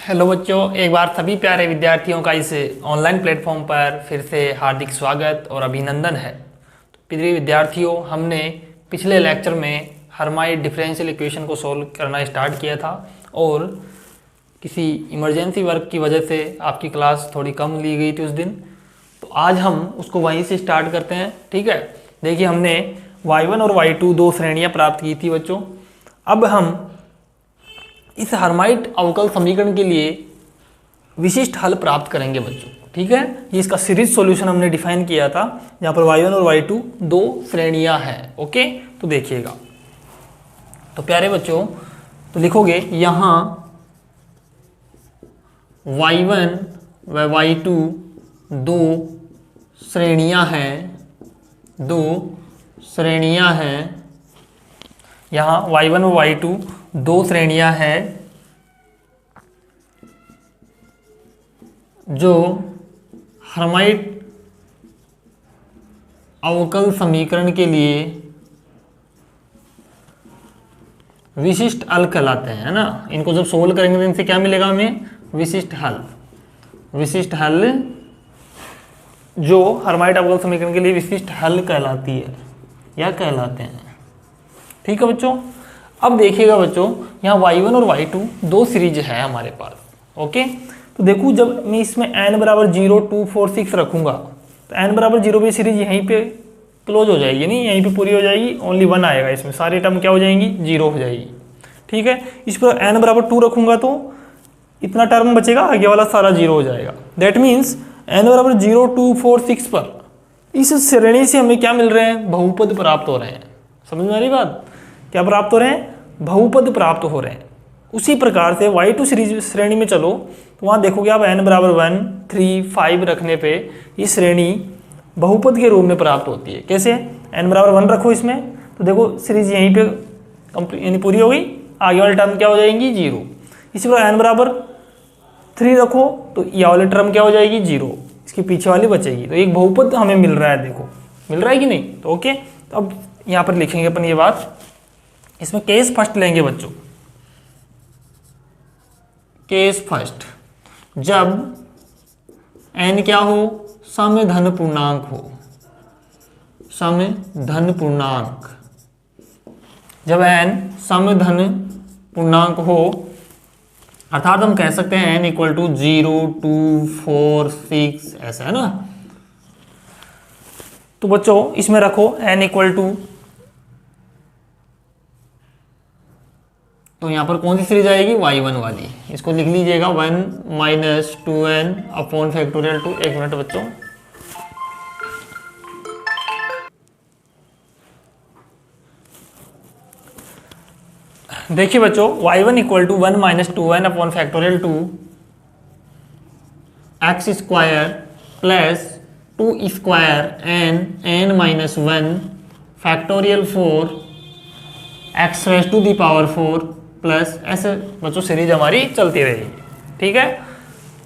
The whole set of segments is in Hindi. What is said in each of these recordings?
हेलो बच्चों, एक बार सभी प्यारे विद्यार्थियों का इस ऑनलाइन प्लेटफॉर्म पर फिर से हार्दिक स्वागत और अभिनंदन है। तो प्रिय विद्यार्थियों, हमने पिछले लेक्चर में हर्माइट डिफरेंशियल इक्वेशन को सॉल्व करना स्टार्ट किया था और किसी इमरजेंसी वर्क की वजह से आपकी क्लास थोड़ी कम ली गई थी उस दिन। तो आज हम उसको वहीं से स्टार्ट करते हैं। ठीक है, देखिए हमने y1 और y2 दो श्रेणियाँ प्राप्त की थी बच्चों। अब हम इस हर्माइट अवकल समीकरण के लिए विशिष्ट हल प्राप्त करेंगे बच्चों। ठीक है, ये इसका सीरीज सॉल्यूशन हमने डिफाइन किया था, जहाँ पर y1 और y2 दो श्रेणियां हैं। ओके, तो देखिएगा। तो प्यारे बच्चों, तो लिखोगे यहाँ y1 व y2 दो श्रेणियां हैं, यहाँ y1 व y2 दो श्रेणियां हैं जो हर्माइट अवकल समीकरण के लिए विशिष्ट हल कहलाते हैं, है ना। इनको जब सोल्व करेंगे तो इनसे क्या मिलेगा हमें? विशिष्ट हल जो हर्माइट अवकल समीकरण के लिए विशिष्ट हल कहलाती है या कहलाते हैं। ठीक है बच्चों, अब देखिएगा बच्चों, यहाँ y1 और y2 दो सीरीज है हमारे पास। ओके, तो देखो जब मैं इसमें n बराबर 0, 2, 4, 6 रखूंगा तो n बराबर 0 पे सीरीज यहीं पे क्लोज हो जाएगी, नहीं यहीं पे पूरी हो जाएगी। ओनली 1 आएगा इसमें, सारी टर्म क्या हो जाएंगी? 0 हो जाएगी। ठीक है, इस पर n बराबर 2 रखूंगा तो इतना टर्म बचेगा, आगे वाला सारा 0 हो जाएगा। दैट मीन्स n बराबर 0, 2, 4, 6 पर इस श्रेणी से हमें क्या मिल रहे हैं? बहुपद प्राप्त हो रहे हैं। समझ में आ रही बात? क्या प्राप्त हो रहे हैं? बहुपद प्राप्त हो रहे हैं। उसी प्रकार से y2 सीरीज श्रेणी में चलो तो वहाँ देखोगे आप n बराबर 1, 3, 5 रखने पे ये श्रेणी बहुपद के रूप में प्राप्त होती है। कैसे? n बराबर 1 रखो इसमें तो देखो सीरीज यहीं पे कंप्लीट यानी पूरी हो गई, आगे वाली टर्म क्या हो जाएंगी? 0। इसी प्रकार n बराबर 3 रखो तो यह वाली टर्म क्या हो जाएगी? 0। इसके पीछे वाली बचेगी। तो एक बहुपद हमें मिल रहा है, देखो मिल रहा है कि नहीं? तो ओके, तो अब यहाँ पर लिखेंगे अपन ये बात। इसमें केस फर्स्ट लेंगे बच्चों। केस फर्स्ट, जब n क्या हो? सम धन पूर्णांक हो। सम धन पूर्णांक, जब n सम धन पूर्णांक हो, अर्थात हम कह सकते हैं n इक्वल टू 0, 2, 4, 6 ऐसा, है ना। तो बच्चों इसमें रखो n इक्वल टू, तो यहाँ पर कौन सी सीरीज आएगी? y1 वाली। इसको लिख लीजिएगा 1 माइनस 2n अपॉन फैक्टोरियल 2। एक मिनट बच्चों, देखिए बच्चों, y1 equal to 1 minus 2n upon factorial 2 X square plus 2 square n minus 1 factorial 4 X raise to the power 4 plus ऐसे बच्चों सीरीज हमारी चलती रहेगी। ठीक है,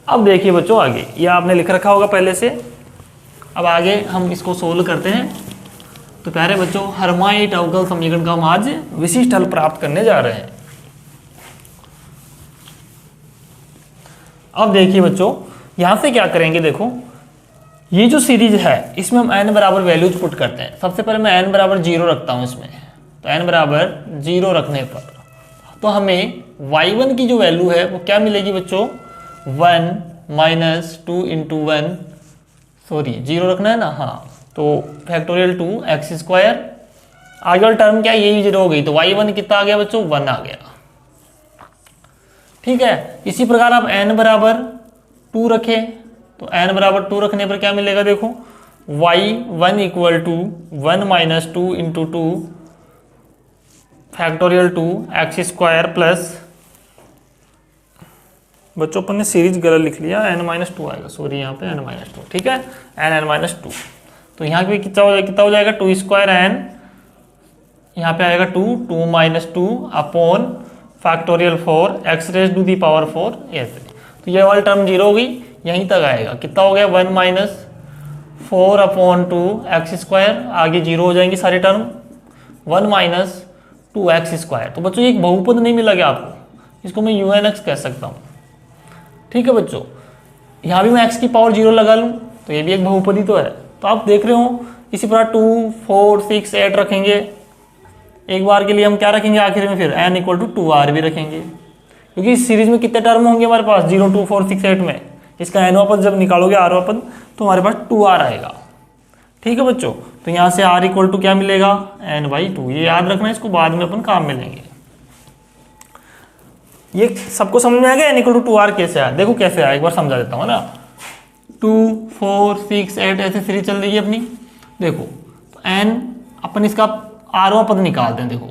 अब देखिए बच्चों आगे, ये आपने लिख रखा होगा पहले से। अब आगे हम इसको सोल्व करते हैं। तो प्यारे बच्चों, हर्माइट अवकल समीकरण का हम आज विशिष्ट हल प्राप्त करने जा रहे हैं। अब देखिए बच्चों, यहां से क्या करेंगे? देखो ये जो सीरीज है इसमें हम n बराबर वैल्यूज पुट करते हैं। सबसे पहले मैं n बराबर 0 रखता हूं इसमें। तो n बराबर 0 रखने पर तो हमें y1 की जो वैल्यू है वो क्या मिलेगी बच्चों? 1 माइनस 2 इंटू 1, सॉरी 0 रखना है ना, हाँ। तो फैक्टोरियल 2 एक्स स्क्वायर, आगे वाला टर्म क्या यही 0 हो गई, तो y1 कितना आ गया बच्चों? 1 आ गया। ठीक है, इसी प्रकार आप n बराबर 2 रखें तो n बराबर 2 रखने पर क्या मिलेगा? देखो y1 equal to 1 minus 2 into 2 factorial 2 X square plus, बच्चों अपन ने सीरीज गलत लिख लिया, n माइनस 2 आएगा, सॉरी यहाँ पे n माइनस 2। ठीक है, n माइनस 2, तो यहाँ पे कितना हो जाएगा? 2 स्क्वायर n, यहाँ पे आएगा 2 minus 2 upon factorial 4 X raise to the power 4 ऐसे। तो ये वाली टर्म 0 हो गई, यहीं तक आएगा। कितना हो गया? 1 माइनस 4 अपॉन 2 एक्स स्क्वायर, आगे 0 हो जाएंगी सारी टर्म। 1 minus 2x square. तो बच्चों ये एक बहुपद नहीं मिला क्या आपको? इसको मैं un x कह सकता हूँ। ठीक है बच्चों, यहाँ भी मैं x की पावर 0 लगा लूँ तो ये भी एक बहुपदी तो है। तो आप देख रहे हो इसी प्रकार 2, 4, 6, 8 रखेंगे, एक बार के लिए हम क्या रखेंगे आखिर में, फिर n इक्वल टू 2r भी रखेंगे, क्योंकि इस सीरीज में कितने टर्म होंगे हमारे पास 0, 2, 4, 6, 8 में, इसका nवां पद जब निकालोगे rवां पद तो हमारे पास 2r आएगा। ठीक है बच्चों, तो यहाँ से r इक्वल टू क्या मिलेगा, n/2। ये याद रखना, इसको बाद में अपन काम में लेंगे। ये सबको समझ में आ गया n इक्वल टू 2r कैसे आया, देखो कैसे आया, एक बार समझा देता हूँ ना। 2, 4, 6, 8 ऐसे सीरीज चल रही है अपनी। देखो तो n अपन इसका rवां पद निकालते हैं। देखो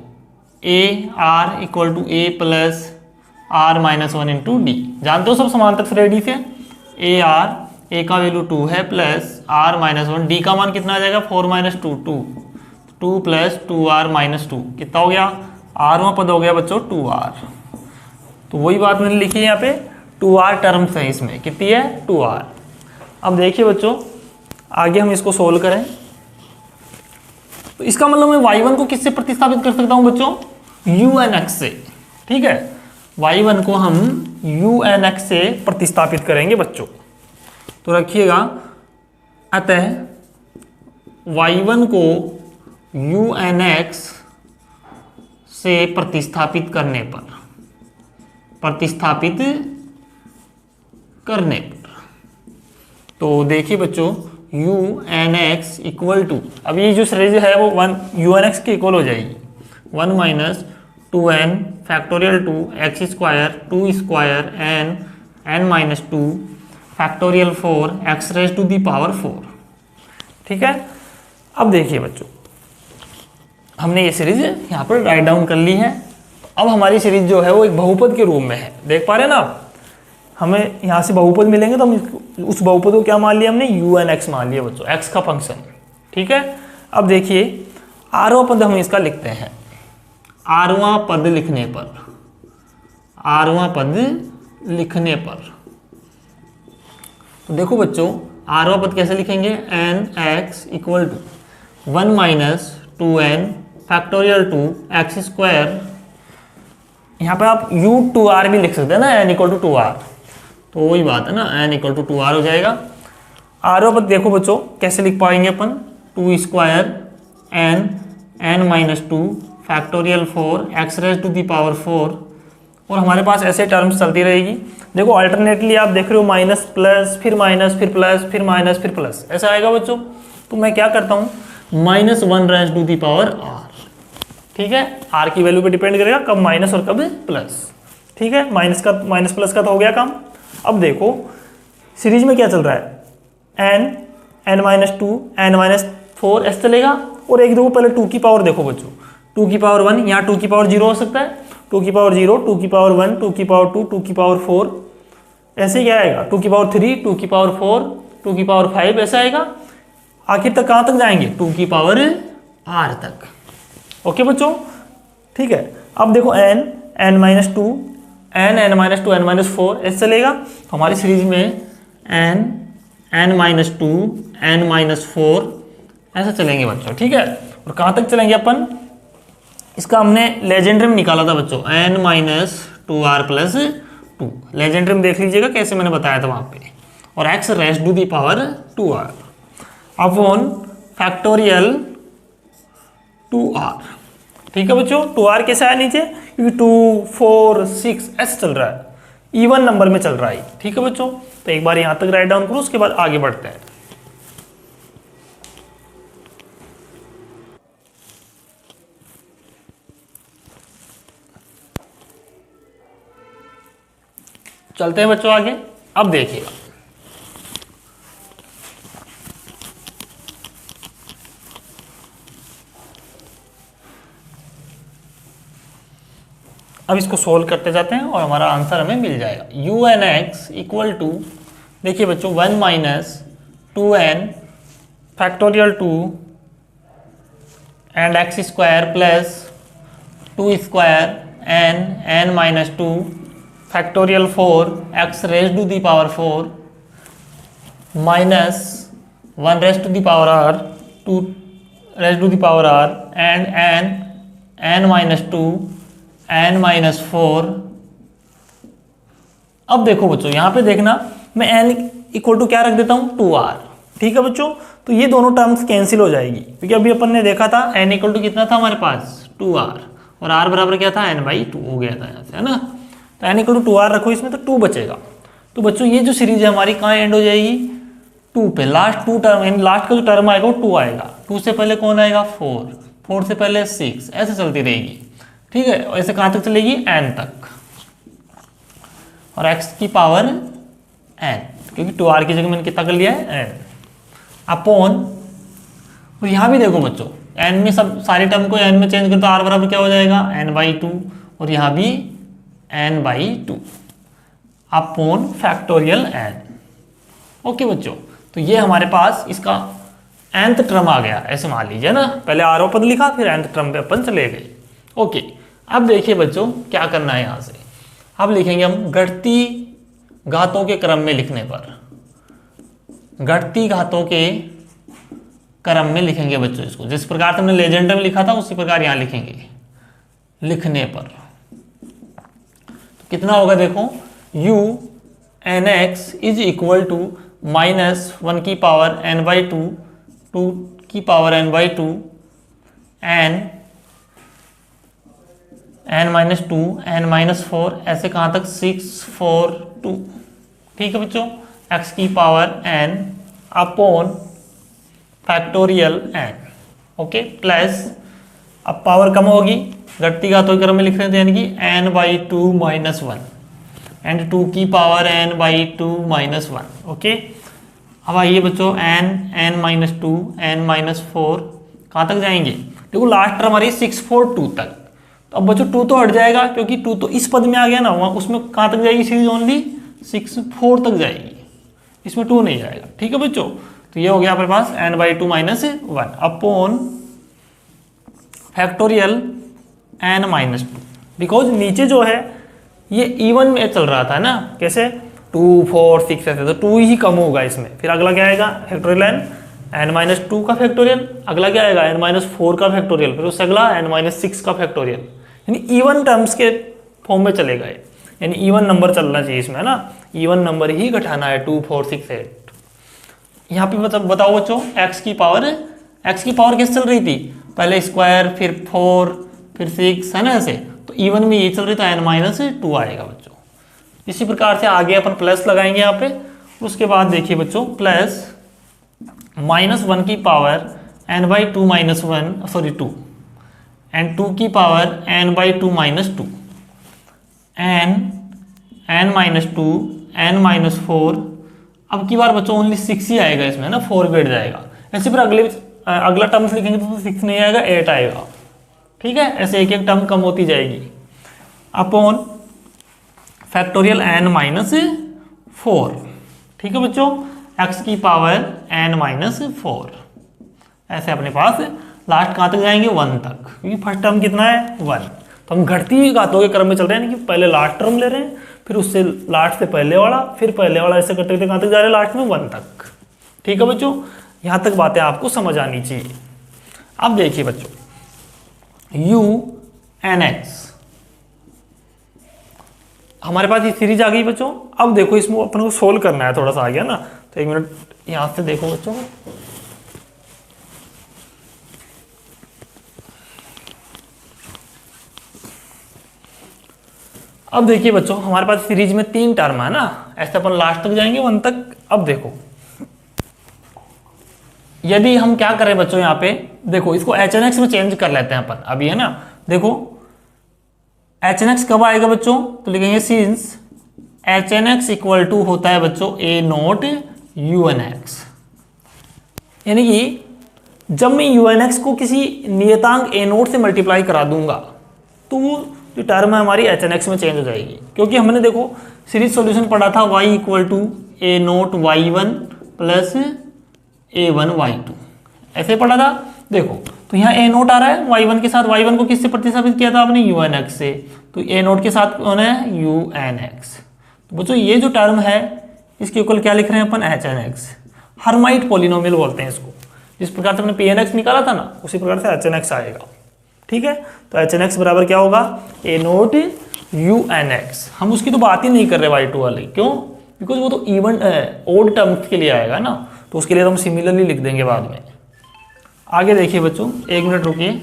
a r equal to a plus r-1 into D, जानते हो सब समांतर श्रेणी से। a का वैल्यू 2 है प्लस r-1, डी का मान कितना आ जाएगा 4 - 2, 2 प्लस 2r-2 कितना हो गया, rवां पद हो गया बच्चों 2r। तो वही बात मैंने लिखी है यहाँ पे, 2r टर्म्स है इसमें, कितनी है 2r। अब देखिए बच्चों आगे हम इसको सोल्व करें तो इसका मतलब मैं y1 को किससे प्रतिस्थापित कर सकता हूं बच्चों, un(x) से। ठीक है, y1 को हम un(x) से प्रतिस्थापित करेंगे बच्चों। तो रखिएगा, अतः y1 को un(x) से प्रतिस्थापित करने पर तो देखिए बच्चों un(x) इक्वल टू, अब ये जो सीरीज है वो un(x) के इक्वल हो जाएगी, 1 - 2n factorial 2 x square 2 square n 2 factorial 4 x raise to the power 4। ठीक है, अब देखिए बच्चों हमने ये सीरीज यहाँ पर राइट डाउन कर ली है। अब हमारी सीरीज जो है वो एक बहुपद के रूप में है, देख पा रहे हैं ना आप। हमें यहाँ से बहुपद मिलेंगे तो हम उस बहुपद को क्या मान लिया हमने, un(x) मान लिया बच्चों, x का फंक्शन। ठीक है, अब देखिए rवां पद हम इसका लिखते हैं, rवां पद लिखने पर तो देखो बच्चों rवां पद कैसे लिखेंगे, n(x) equal to 1 - 2n factorial 2 x square, यहाँ पे आप u2r भी लिख सकते हैं ना, n इक्वल टू 2r, तो वही बात है ना, n इक्वल टू 2r हो जाएगा। rवां पद देखो बच्चों कैसे लिख पाएंगे अपन, 2 square n 2 factorial 4 x raise to the power 4, और हमारे पास ऐसे टर्म्स चलती रहेगी। देखो अल्टरनेटली आप देख रहे हो माइनस प्लस फिर माइनस फिर प्लस फिर माइनस फिर प्लस, ऐसा आएगा बच्चों। तो मैं क्या करता हूँ, -1 raise to the power r। ठीक है, r की वैल्यू पे डिपेंड करेगा कब माइनस और कब प्लस। ठीक है, माइनस प्लस का तो हो गया काम। अब देखो सीरीज में क्या चल रहा है, n 2 n 4 ऐसे चलेगा, और एक देखो पहले 2 की पावर देखो बच्चों, 2 की पावर 1, यहाँ 2 की पावर 0 हो सकता है, 2 की पावर 0, 2 की पावर 1, 2 की पावर 2, 2 की पावर 4, ऐसे क्या आएगा, 2 की पावर 3, 2 की पावर 4, 2 की पावर 5 ऐसा आएगा। आखिर तक कहाँ तक जाएंगे, 2 की पावर r तक। ओके बच्चों, ठीक है। अब देखो n - 2 n 4 ऐसे चलेगा, तो हमारी सीरीज में n 2 n 4 ऐसा चलेंगे बच्चों। ठीक है, और कहाँ तक चलेंगे अपन, इसका हमने लेजेंड्रम निकाला था बच्चों, n - 2r + 2, लेजेंड्रम देख लीजिएगा कैसे मैंने बताया था वहाँ पे, और x raise to the power 2r upon factorial 2r। ठीक है बच्चों, 2r कैसे आया नीचे, क्योंकि 2, 4, 6 ऐसे चल रहा है, इवन नंबर में चल रहा है। ठीक है बच्चों, तो एक बार यहाँ तक राइट डाउन करो, उसके बाद आगे बढ़ते हैं। चलते हैं बच्चों आगे। अब देखिएगा, अब इसको सोल्व करते जाते हैं और हमारा आंसर हमें मिल जाएगा। un(x) इक्वल टू, देखिए बच्चों 1 - 2n factorial 2 and x square plus 2 square n 2 factorial 4 x raise to the power 4 minus 1 raise to the power r 2 raise to the power r and n 2 n - 4 अब देखो बच्चों यहाँ पे देखना, मैं n इक्वल टू क्या रख देता हूँ 2r। ठीक है बच्चों, तो ये दोनों टर्म्स कैंसिल हो जाएगी, क्योंकि अभी अपन ने देखा था n इक्वल टू कितना था हमारे पास 2r, और r बराबर क्या था n/2 हो गया था यहाँ से, है ना। तो n इक्वल टू 2r रखो इसमें, तो 2 बचेगा। तो बच्चों ये जो सीरीज है हमारी कहाँ एंड हो जाएगी, 2 पे। लास्ट 2 टर्म, यानी लास्ट का जो टर्म आएगा वो 2 आएगा। 2 से पहले कौन आएगा 4, 4 से पहले 6, ऐसे चलती रहेगी। ठीक है, और ऐसे कहाँ तक चलेगी n तक, और x की पावर n, क्योंकि 2r की जगह मैंने कितना कर लिया है n अपॉन। और यहाँ भी देखो बच्चों n में सब सारे टर्म को n में चेंज कर, तो r बराबर क्या हो जाएगा n/2, और यहाँ भी n/2 upon factorial n। Okay बच्चों, तो ये हमारे पास इसका nth टर्म आ गया, ऐसे मान लीजिए ना। पहले आरो पद लिखा, फिर nth टर्म पे अपन चले गए। ओके, अब देखिए बच्चों क्या करना है यहाँ से। अब लिखेंगे हम घटती घातों के क्रम में लिखने पर, घटती घातों के क्रम में लिखेंगे बच्चों इसको। जिस प्रकार से हमने लेजेंडर में लिखा था उसी प्रकार यहाँ लिखेंगे लिखने पर। तो कितना होगा देखो, u nx is equal to -1 की पावर n/2 2 की पावर n/2 n-2 n-4, ऐसे कहाँ तक 6 4 2। ठीक है बच्चों, x की power n upon factorial n। Okay, plus अब पावर कम होगी, घटती घातों के क्रम में लिख रहे थे, यानी कि n/2 -1 एंड 2 की पावर n/2 -1। ओके, अब आइए बच्चों n-2 n-4 कहाँ तक जाएंगे, देखो लास्ट टर्म हमारी 6 4 2 तक। तो अब बच्चों 2 तो हट जाएगा, क्योंकि 2 तो इस पद में आ गया ना, वहाँ उसमें कहाँ तक जाएगी सीरीज, ओनली 6 4 तक जाएगी, इसमें 2 नहीं जाएगा। ठीक है बच्चों, तो ये हो गया अपने पास n/2 -1 upon factorial n-2। Because नीचे जो है ये इवन में चल रहा था ना, कैसे 2 4 6 ऐसे, तो 2 ही कम होगा इसमें। फिर अगला क्या आएगा फैक्टोरियल n-2 का फैक्टोरियल, अगला क्या आएगा n-4 का फैक्टोरियल, फिर उससे अगला n-6 का फैक्टोरियल, यानी इवन टर्म्स के फॉर्म में चले गए, यानी इवन नंबर चलना चाहिए इसमें, है ना। इवन नंबर ही घटाना है 2 4 6 8। यहाँ पे बताओ बच्चों x की पावर कैसे चल रही थी, पहले स्क्वायर फिर 4 फिर 6, है ना ऐसे। तो इवन में ये चल रही, तो n-2 आएगा बच्चों। इसी प्रकार से आगे अपन प्लस लगाएंगे यहाँ पे। उसके बाद देखिए बच्चों प्लस -1 की पावर n/2 -1 सॉरी 2 एंड 2 की पावर n/2 -2 n-2 n-4। अब की बार बच्चों ओनली 6 ही आएगा इसमें, ना 4 बैठ जाएगा। ऐसे फिर अगला टर्म्स लिखेंगे तो 6 नहीं आएगा 8 आएगा। ठीक है, ऐसे एक एक टर्म कम होती जाएगी अपॉन फैक्टोरियल n-4। ठीक है बच्चों, x की पावर n-4, ऐसे अपने पास लास्ट कहाँ तक जाएंगे 1 तक, क्योंकि फर्स्ट टर्म कितना है 1। तो हम घटती हुई घातों के क्रम में चल रहे हैं, यानी कि पहले लास्ट टर्म ले रहे हैं, फिर उससे लास्ट से पहले वाला, फिर पहले वाला, ऐसे करते करते कहाँ तक जा रहे हैं लास्ट में 1 तक। ठीक है बच्चों, यहाँ तक बातें आपको समझ आनी चाहिए। अब देखिए बच्चों u nx, हमारे पास ये सीरीज आ गई बच्चों। अब देखो इसमें अपन को सोल्व करना है, थोड़ा सा आ गया ना, तो 1 मिनट यहाँ से देखो बच्चों। अब देखिए बच्चों हमारे पास सीरीज में 3 टर्म है ना, ऐसे अपन लास्ट तक जाएंगे 1 तक। अब देखो यदि हम क्या करें बच्चों, यहाँ पे देखो इसको HNX में चेंज कर लेते हैं अपन अभी, है ना। देखो HNX कब आएगा बच्चों, तो लिखेंगे सिंस HNX इक्वल टू होता है बच्चों A0 UNX, यानी कि जब मैं UNX को किसी नियतांक A0 से मल्टीप्लाई करा दूंगा तो वो जो टर्म है हमारी HNX में चेंज हो जाएगी। क्योंकि हमने देखो सीरीज सॉल्यूशन पढ़ा था y equal to A0 y1 plus A1 y2, ऐसे पढ़ा था। देखो तो यहाँ A0 आ रहा है y1 के साथ, y1 को किससे प्रतिस्थापित किया था आपने UNX से, तो A0 के साथ कौन है UNX। तो बच्चों ये जो टर्म है इसके इक्वल क्या लिख रहे हैं अपन HNX, हर्माइट पॉलिनोमियल बोलते हैं इसको। जिस प्रकार से हमने PNX निकाला था ना, उसी प्रकार से HNX आएगा। ठीक है, तो HNX बराबर क्या होगा A0 unx, हम उसकी तो बात ही नहीं कर रहे y2 वाली, क्यों? बिकॉज वो तो इवन ओड टर्म्स के लिए आएगा ना, तो उसके लिए तो हम सिमिलरली लिख देंगे बाद में। आगे देखिए बच्चों, एक मिनट रुकिए।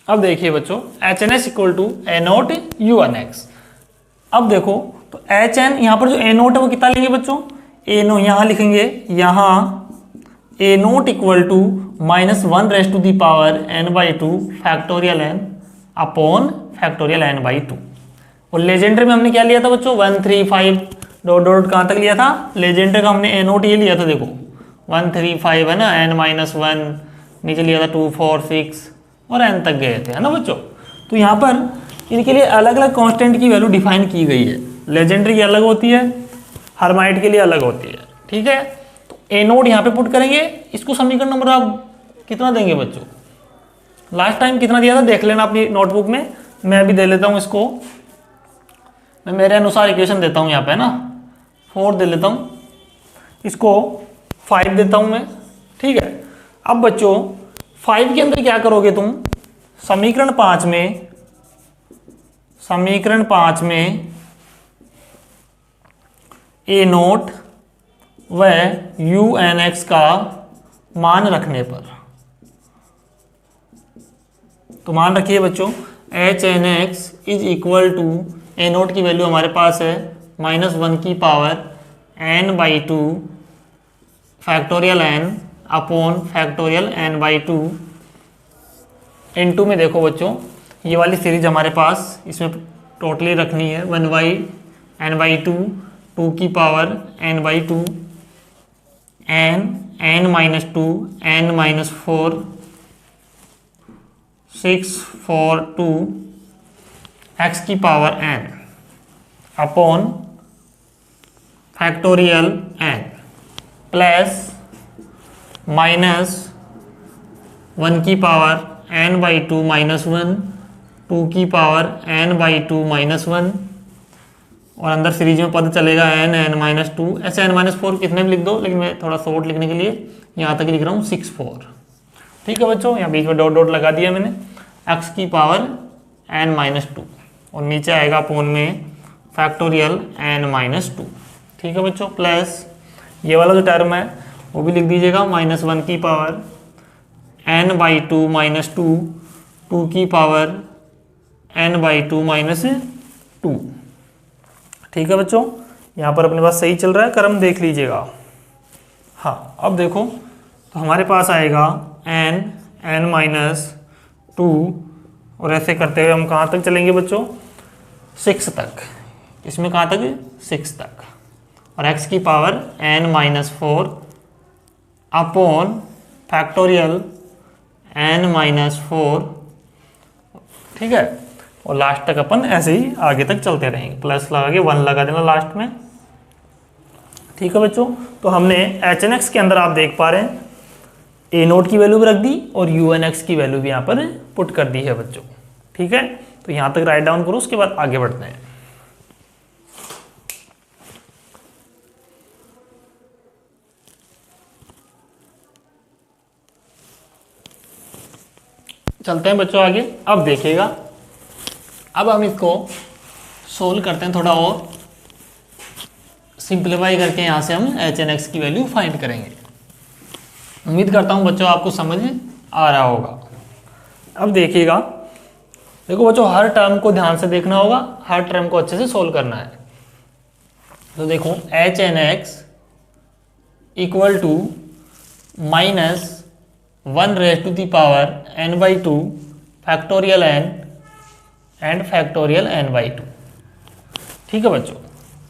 अब देखिए बच्चों, H N S equal to A naught U N X. अब देखो तो एच एन, यहाँ पर जो ए नोट है वो कितना लेंगे बच्चों? ए नो यहाँ लिखेंगे, यहाँ a not equal to -1 n by 2 factorial n upon factorial n by 2। और लेजेंडर में हमने क्या लिया था बच्चों? 1 3 5 डॉट डॉट कहाँ तक लिया था? लेजेंडर का हमने ए नोट ये लिया था, देखो 1 3 5 है ना, n-1 नीचे लिया था 2 4 6 और n तक गए थे, है ना बच्चों। तो यहाँ पर इनके लिए अलग अलग कांस्टेंट की वैल्यू डिफाइन की गई है। लेजेंडरी की अलग होती है, हर्माइट के लिए अलग होती है, ठीक है। तो ए नोट यहाँ पे पुट करेंगे, इसको समीकरण नंबर आप कितना देंगे बच्चों? लास्ट टाइम कितना दिया था देख लेना अपनी नोटबुक में, मैं भी दे लेता हूँ इसको, मैं मेरे अनुसार इक्वेशन देता हूँ यहाँ पे ना, 4 दे लेता हूँ, इसको 5 देता हूँ मैं, ठीक है। अब बच्चों 5 के अंदर क्या करोगे तुम? समीकरण 5 में ए नोट व यू एन एक्स का मान रखने पर, तो मान रखिए बच्चों H N X is equal to, A naught की वैल्यू हमारे पास है -1 की power n by 2 factorial n upon factorial n by 2 into में देखो बच्चों, ये वाली सीरीज हमारे पास इसमें टोटली रखनी है 1 बाई n बाई 2 2 की power n by 2 n minus 2 n minus 4 6 4 2 x की power n upon factorial n plus -1 की पावर n बाई 2 -1 2 की पावर n बाई 2 -1 और अंदर सीरीज में पद चलेगा n माइनस 2, ऐसे n माइनस 4 कितने भी लिख दो, लेकिन मैं थोड़ा शॉर्ट लिखने के लिए यहाँ तक लिख रहा हूँ 6 4, ठीक है बच्चों। यहाँ बीच में डॉट डॉट लगा दिया मैंने, x की पावर n माइनस 2 और नीचे आएगा अपोन में फैक्टोरियल n माइनस 2, ठीक है बच्चों। प्लस ये वाला जो टर्म है वो भी लिख दीजिएगा, -1 की पावर n बाई 2 माइनस 2 2 की पावर n बाई 2 माइनस 2, ठीक है बच्चों। यहाँ पर अपने पास सही चल रहा है, क्रम देख लीजिएगा। हाँ अब देखो तो हमारे पास आएगा n माइनस 2 और ऐसे करते हुए हम कहाँ तक चलेंगे बच्चों? 6 तक, इसमें कहाँ तक? 6 तक, और x की power n minus 4 upon factorial n minus 4, ठीक है। और लास्ट तक अपन ऐसे ही आगे तक चलते रहेंगे, प्लस लगा के 1 लगा देना लास्ट में, ठीक है बच्चों। तो हमने एच एन एक्स के अंदर आप देख पा रहे हैं ए नोट की वैल्यू भी रख दी और यू एन एक्स की वैल्यू भी यहाँ पर पुट कर दी है बच्चों, ठीक है। तो यहाँ तक राइट डाउन करो, उसके बाद आगे बढ़ते हैं। चलते हैं बच्चों आगे। अब देखिएगा, अब हम इसको सोल्व करते हैं, थोड़ा और सिंप्लीफाई करके यहाँ से हम एच एन एक्स की वैल्यू फाइंड करेंगे। उम्मीद करता हूँ बच्चों आपको समझ आ रहा होगा। अब देखिएगा, देखो बच्चों हर टर्म को ध्यान से देखना होगा, हर टर्म को अच्छे से सोल्व करना है। तो देखो H N X equal to -1 raise to the power n by 2 factorial n and factorial n by 2, ठीक है बच्चों।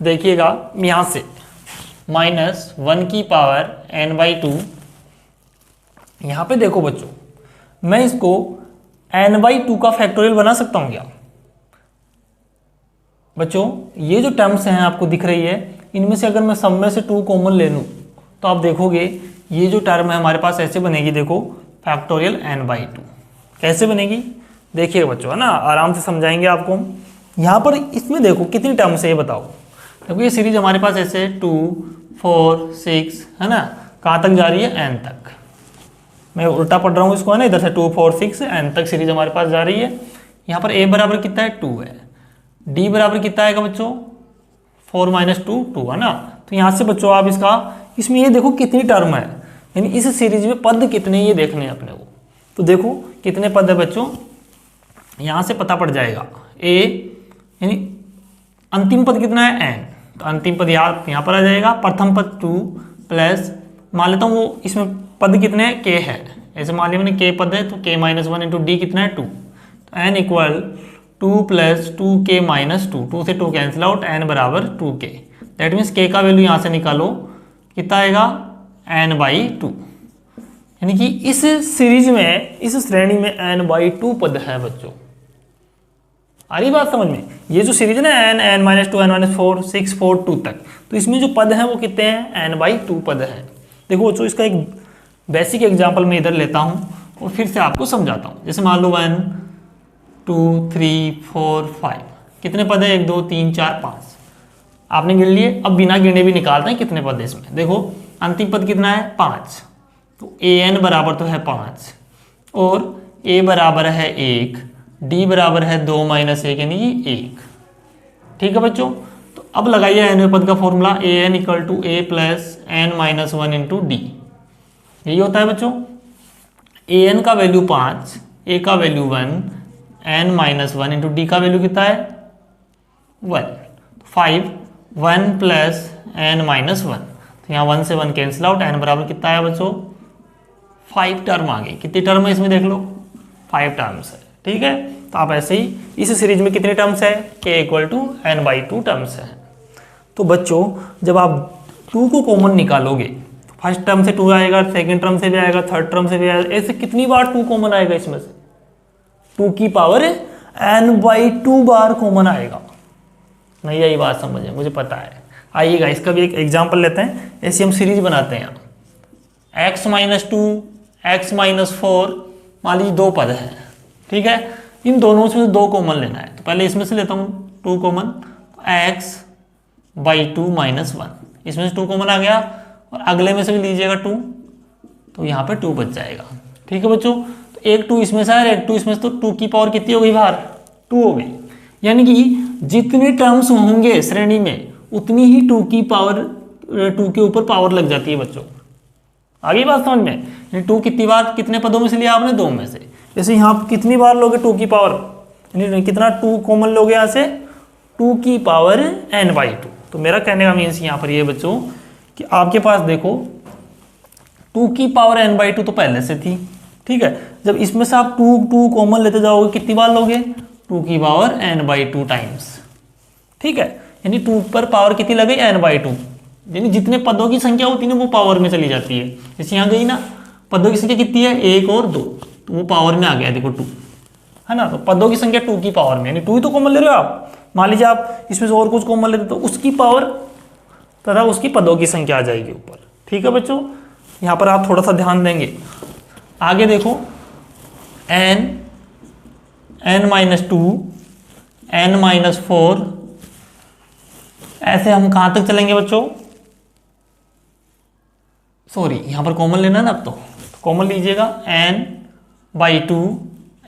देखिएगा यहाँ से -1 की पावर n बाई 2, यहाँ पे देखो बच्चों मैं इसको n बाई 2 का फैक्टोरियल बना सकता हूँ क्या? बच्चों ये जो टर्म्स हैं आपको दिख रही है, इनमें से अगर मैं सब में से 2 कॉमन ले लूँ तो आप देखोगे ये जो टर्म है हमारे पास ऐसे बनेगी, देखो फैक्टोरियल n बाई 2 कैसे बनेगी देखिए बच्चों, है ना, आराम से समझाएंगे आपको। यहाँ पर इसमें देखो कितनी टर्म्स है ये बताओ। देखो ये सीरीज हमारे पास ऐसे 2 4 6 है ना, कहाँ तक जा रही है? n तक। मैं उल्टा पढ़ रहा हूँ इसको, है ना, इधर से 2 4 6 n तक सीरीज हमारे पास जा रही है। यहाँ पर a बराबर कितना है 2 है, d बराबर कितना आएगा बच्चों 4 - 2 2 है ना। तो यहाँ से बच्चों आप इसका, इसमें ये देखो कितनी टर्म है, यानी इस सीरीज में पद कितने ये देखने हैं अपने को। तो देखो कितने पद है बच्चों, यहाँ से पता पड़ जाएगा a, यानी अंतिम पद कितना है n, तो अंतिम पद यहाँ पर आ जाएगा। प्रथम पद 2 प्लस, मान लेता हूँ वो इसमें पद कितने हैं k है, ऐसे मान लिया मैंने k पद है तो k - 1 इंटू d कितना है 2, तो n इक्वल 2 + 2k - 2, 2 से 2 कैंसिल आउट, n बराबर 2k। दैट मीन्स k का वैल्यू यहाँ से निकालो, कितना आएगा n/2, यानी कि इस सीरीज में, इस श्रेणी में n/2 पद है बच्चों। आ रही बात समझ में? ये जो सीरीज है ना n -2 n - 4 6 4 2 तक, तो इसमें जो पद हैं वो कितने हैं n/2 पद हैं। देखो बच्चों इसका एक बेसिक एग्जांपल मैं इधर लेता हूँ और फिर से आपको समझाता हूँ। जैसे मान लो 1 2 3 4 5 कितने पद है 1 2 3 4 5 आपने गिन लिए। अब बिना गिने भी निकालते हैं कितने पद है इसमें। देखो अंतिम पद कितना है 5, तो an बराबर तो है 5 और a बराबर है 1, d बराबर है 2 - 1 यानी 1। ठीक है बच्चों, तो अब लगाइए nवें पद का formula, an = a + n - 1 into d। यही होता है बच्चों, an का वैल्यू 5, a का वैल्यू 1, n - 1 इंटू d का वैल्यू कितना है 1, 5 1 + n - 1, तो यहाँ 1 से 1 कैंसिल आउट, n बराबर कितना है बच्चों 5 टर्म आ गई। कितनी टर्म है इसमें देख लो 5 टर्म्स है। ठीक है, तो आप ऐसे ही इस सीरीज में कितने टर्म्स है k = n/2 टर्म्स है। तो बच्चों जब आप 2 को कॉमन निकालोगे, फर्स्ट टर्म से 2 आएगा, सेकंड टर्म से भी आएगा, थर्ड टर्म से भी आएगा, ऐसे कितनी बार 2 कॉमन आएगा इसमें से 2 की पावर n/2 बार कॉमन आएगा। नहीं यही बात समझे, मुझे पता है। आइएगा इसका भी एक एग्जाम्पल लेते हैं। ऐसी हम सीरीज बनाते हैं, x - 2 x - 4 मान लीजिए 2 पद है। ठीक है, इन दोनों से 2 कॉमन लेना है, तो पहले इसमें से लेता हूँ 2 कॉमन, x/2 - 1, इसमें से 2 कॉमन आ गया और अगले में से भी लीजिएगा 2, तो यहाँ पे 2 बच जाएगा। ठीक है बच्चों, तो एक 2 इसमें से है, एक 2 इसमें से, तो 2 की पावर कितनी हो गई बाहर 2 हो गई। यानी कि जितने टर्म्स होंगे श्रेणी में उतनी ही 2 की पावर 2 के ऊपर पावर लग जाती है बच्चों। आगे बात समझ में? 2 कितनी बार कितने पदों में से लिया आपने 2 में से। जैसे यहाँ कितनी बार लोगे 2 की पावर, यानी कितना 2 कॉमन लोगे यहाँ से 2 की पावर n/2। तो मेरा कहने का मीन्स यहाँ पर ये बच्चों कि आपके पास देखो 2 की पावर n/2 तो पहले से थी। ठीक है, जब इसमें से आप 2 कॉमन लेते जाओगे कितनी बार लोगे 2 की पावर n/2 टाइम्स। ठीक है, यानी 2 पर पावर कितनी लग गई n/2, यानी जितने पदों की संख्या होती है ना वो पावर में चली जाती है। जैसे यहाँ गई ना, पदों की संख्या कितनी है 1 और 2, तो वो पावर में आ गया देखो 2, है ना। तो पदों की संख्या 2 की पावर में, यानी 2 ही तो कॉमन ले रहे हो आप। मान लीजिए आप इसमें से और कुछ कॉमन लेते तो उसकी पावर तथा उसकी पदों की संख्या आ जाएगी ऊपर। ठीक है बच्चों, यहाँ पर आप थोड़ा सा ध्यान देंगे। आगे देखो n - 2 n - 4, ऐसे हम कहाँ तक चलेंगे बच्चों, सॉरी यहाँ पर कॉमन लेना ना, अब तो कॉमन लीजिएगा n/2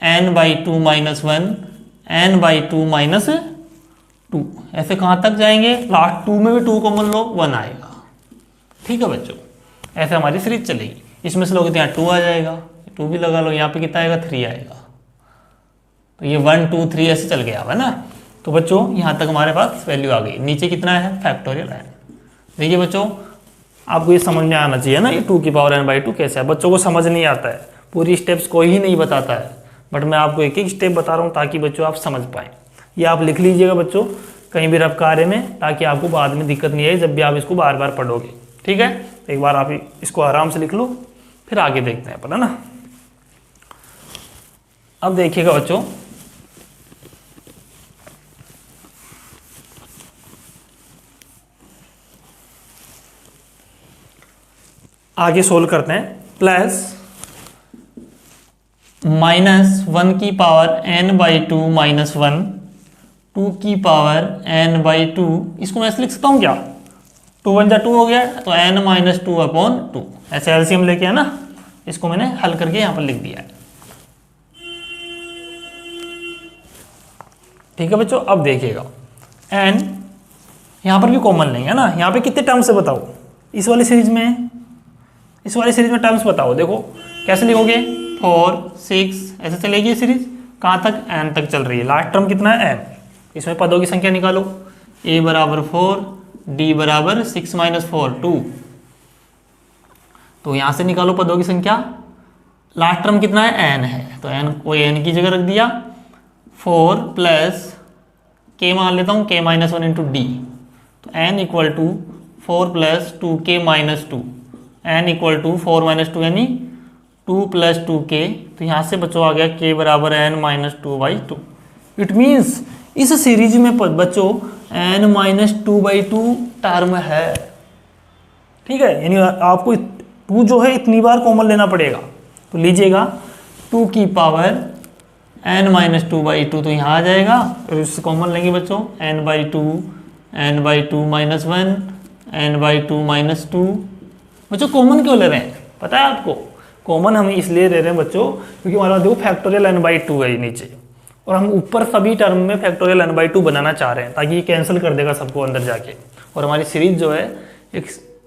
n/2 - 1 n/2 - 2, ऐसे कहाँ तक जाएंगे, लास्ट 2 में भी 2 कॉमन लो 1 आएगा। ठीक है बच्चों, ऐसे हमारी सीरीज चलेगी। इसमें से लोगे तो यहाँ 2 आ जाएगा, 2 भी लगा लो, यहाँ पे कितना आएगा 3 आएगा। तो ये 1 2 3 ऐसे चल गया है ना। तो बच्चों यहाँ तक हमारे पास वैल्यू आ गई। नीचे कितना है फैक्टोरियल n। देखिए बच्चों आपको ये समझ में आना चाहिए ना, ये 2 की पावर n/2 कैसे है। बच्चों को समझ नहीं आता है, पूरी स्टेप्स कोई ही नहीं बताता है, बट मैं आपको एक एक स्टेप बता रहा हूँ ताकि बच्चों आप समझ पाएँ। ये आप लिख लीजिएगा बच्चों कहीं भी रफ कार्य में, ताकि आपको बाद में दिक्कत नहीं आए जब भी आप इसको बार बार पढ़ोगे। ठीक है, तो एक बार आप इसको आराम से लिख लो, फिर आगे देखते हैं अपन, है ना। अब देखिएगा बच्चों, आगे सोल्व करते हैं। +(-1 की पावर n/2 - 1 2 की पावर n/2), इसको मैं ऐसे लिख सकता हूँ क्या, 2 × 1 = 2 हो गया, तो n - 2/2, ऐसे एलसीएम लेके है ना, इसको मैंने हल करके यहाँ पर लिख दिया है। ठीक है बच्चों, अब देखिएगा एन यहाँ पर भी कॉमन नहीं है ना, यहाँ पे कितने टर्म्स है बताओ इस वाली सीरीज में, इस वाली सीरीज में टर्म्स बताओ। देखो कैसे लिखोगे, 4 6 ऐसे चलेगी सीरीज, कहाँ तक, एन तक चल रही है। लास्ट टर्म कितना है, एन। इसमें पदों की संख्या निकालो, a बराबर 4, d बराबर 6 - 4 2। तो यहाँ से निकालो पदों की संख्या। लास्ट टर्म कितना है, n है, तो n को n की जगह रख दिया। 4 प्लस k मान लेता हूँ, k - 1 इंटू डी, तो n equal to 4 plus 2k - 2, n equal to 4 - 2 यानी 2 प्लस 2k। तो यहाँ से बच्चों आ गया k बराबर n - 2/2। इट मीन्स इस सीरीज में बच्चों n - 2/2 टर्म है। ठीक है, यानी आपको 2 जो है इतनी बार कॉमन लेना पड़ेगा। तो लीजिएगा 2 की पावर n - 2/2 तो यहाँ आ जाएगा, और इससे कॉमन लेंगे बच्चों n/2 n/2 - 1 n/2 - 2। बच्चों कॉमन क्यों ले रहे हैं पता है आपको, कॉमन हम इसलिए ले रहे हैं बच्चों क्योंकि हमारा देखो फैक्टोरियल n/2 है नीचे, और हम ऊपर सभी टर्म में फैक्टोरियल n/2 बनाना चाह रहे हैं ताकि ये कैंसिल कर देगा सबको अंदर जाके, और हमारी सीरीज जो है एक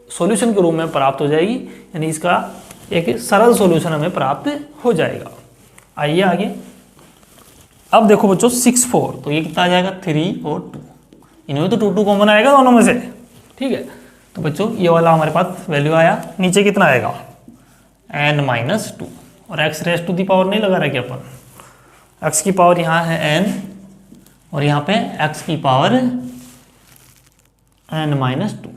सॉल्यूशन के रूप में प्राप्त हो जाएगी, यानी इसका एक सरल सॉल्यूशन हमें प्राप्त हो जाएगा। आइए आगे, अब देखो बच्चों 6 4, तो ये कितना आ जाएगा 3 और 2, इनमें तो 2 कॉमन आएगा दोनों में से। ठीक है, तो बच्चों ये वाला हमारे पास वैल्यू आया, नीचे कितना आएगा n - 2, और x⁻⁴ नहीं लगा रहा क्या अपन, x की पावर यहाँ है n और यहाँ पे x की पावर n - 2।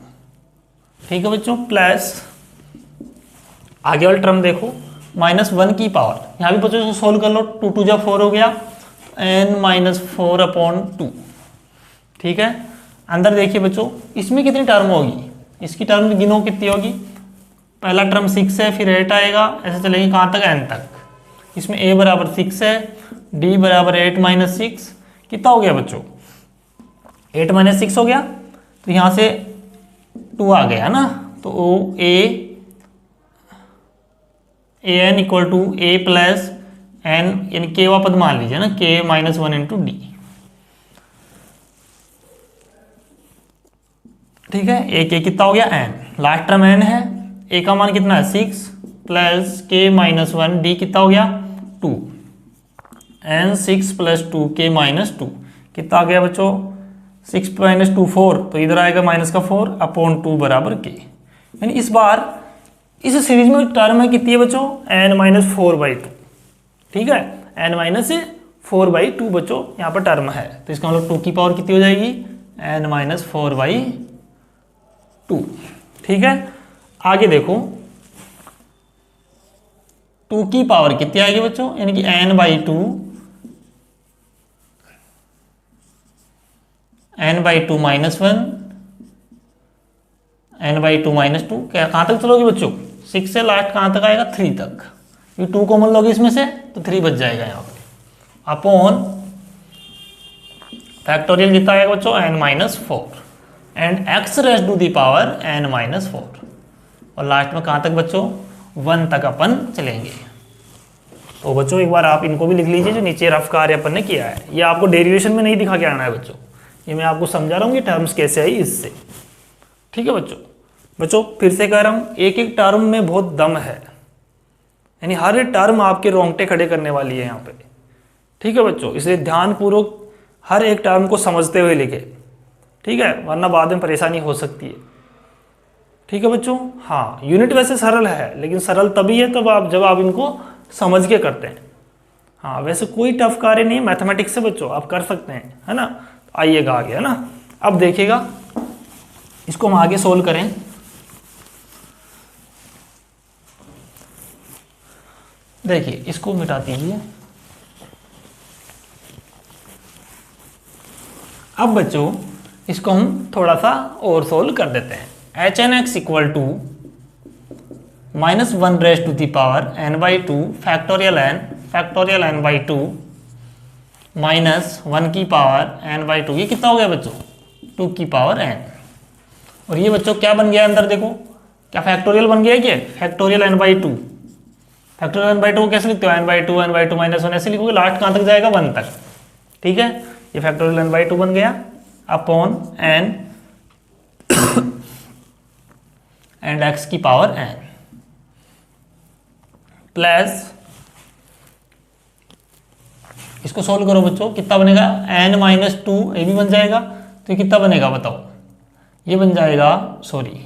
ठीक है बच्चों, प्लस आगे वाला टर्म देखो -1 की पावर, यहाँ भी बच्चों इसको सोल्व कर लो, 2 2 जब 4 हो गया, n - 4/2। ठीक है, अंदर देखिए बच्चों इसमें कितनी टर्म होगी, इसकी टर्म गिनो कितनी होगी। पहला टर्म 6 है, फिर 8 आएगा, ऐसे चलेगी कहाँ तक, n तक। इसमें a बराबर 6 है, d बराबर 8 - 6, कितना हो गया बच्चों 8 - 6 हो गया, तो यहाँ से 2 आ गया ना, तो an equal to a plus n, यानी k वा पद मान लीजिए ना, k - 1 इंटू डी। ठीक है, a कितना हो गया n, लास्ट टर्म n है, a का मान कितना है 6 प्लस k - 1, d कितना हो गया 2, n 6 प्लस 2k - 2 कितना आ गया बच्चों 6 - 2 4, तो इधर आएगा -4/2 बराबर k। यानी इस बार इस सीरीज में टर्म है कितनी है बच्चों n - 4/2। ठीक है, n - 4/2 बच्चों यहाँ पर टर्म है, तो इसका मतलब 2 की पावर कितनी हो जाएगी n - 4/2। ठीक है, आगे देखो 2 की पावर कितनी आएगी बच्चों, यानी कि n/2 n/2 - 1 n/2 - 2, क्या कहाँ तक चलोगे बच्चों 6 से लास्ट कहाँ तक आएगा 3 तक, ये 2 कॉमन लोगे इसमें से तो 3 बच जाएगा यहाँ पे, अपॉन फैक्टोरियल कितना आएगा बच्चों n - 4 एंड x⁻⁴ n - 4, और लास्ट में कहाँ तक बच्चों 1 तक अपन चलेंगे। तो बच्चों एक बार आप इनको भी लिख लीजिए जो नीचे रफ कार्य अपन ने किया है, ये आपको डेरिवेशन में नहीं दिखा के आना है बच्चों, ये मैं आपको समझा रहा हूँ कि टर्म्स कैसे आई इससे। ठीक है बच्चों फिर से कह रहा हूँ एक एक टर्म में बहुत दम है, यानी हर टर्म आपके रोंगटे खड़े करने वाली है यहाँ पे। ठीक है बच्चों, इसलिए ध्यानपूर्वक हर एक टर्म को समझते हुए लिखे, ठीक है, वरना बाद में परेशानी हो सकती है। ठीक है बच्चों, हाँ यूनिट वैसे सरल है, लेकिन सरल तभी है तब जब आप इनको समझ के करते हैं। हाँ वैसे कोई टफ कार्य नहीं मैथमेटिक्स से बच्चों, आप कर सकते हैं, है ना। आइएगा आगे, है ना। अब देखिएगा इसको हम आगे सोल्व करें। देखिए इसको मिटा दीजिए। अब बच्चों इसको हम थोड़ा सा और सोल्व कर देते हैं। hn(x) equal to -1⁻n/2 factorial n/2 -1 की पावर n/2, ये कितना हो गया बच्चों 2 की पावर n। और ये बच्चों क्या बन गया अंदर देखो, क्या फैक्टोरियल बन गया क्या factorial n/2, factorial n by to कैसे लिखते हो, n by to minus one ऐसे लिखोगे, लास्ट कहाँ तक जाएगा 1 तक। ठीक है, ये फैक्टोरियल n बाई टू बन गया अपॉन n एंड x की पावर n प्लस, इसको सोल्व करो बच्चों, कितना बनेगा n माइनस टू, ये भी बन जाएगा, तो ये कितना बनेगा बताओ, ये बन जाएगा सॉरी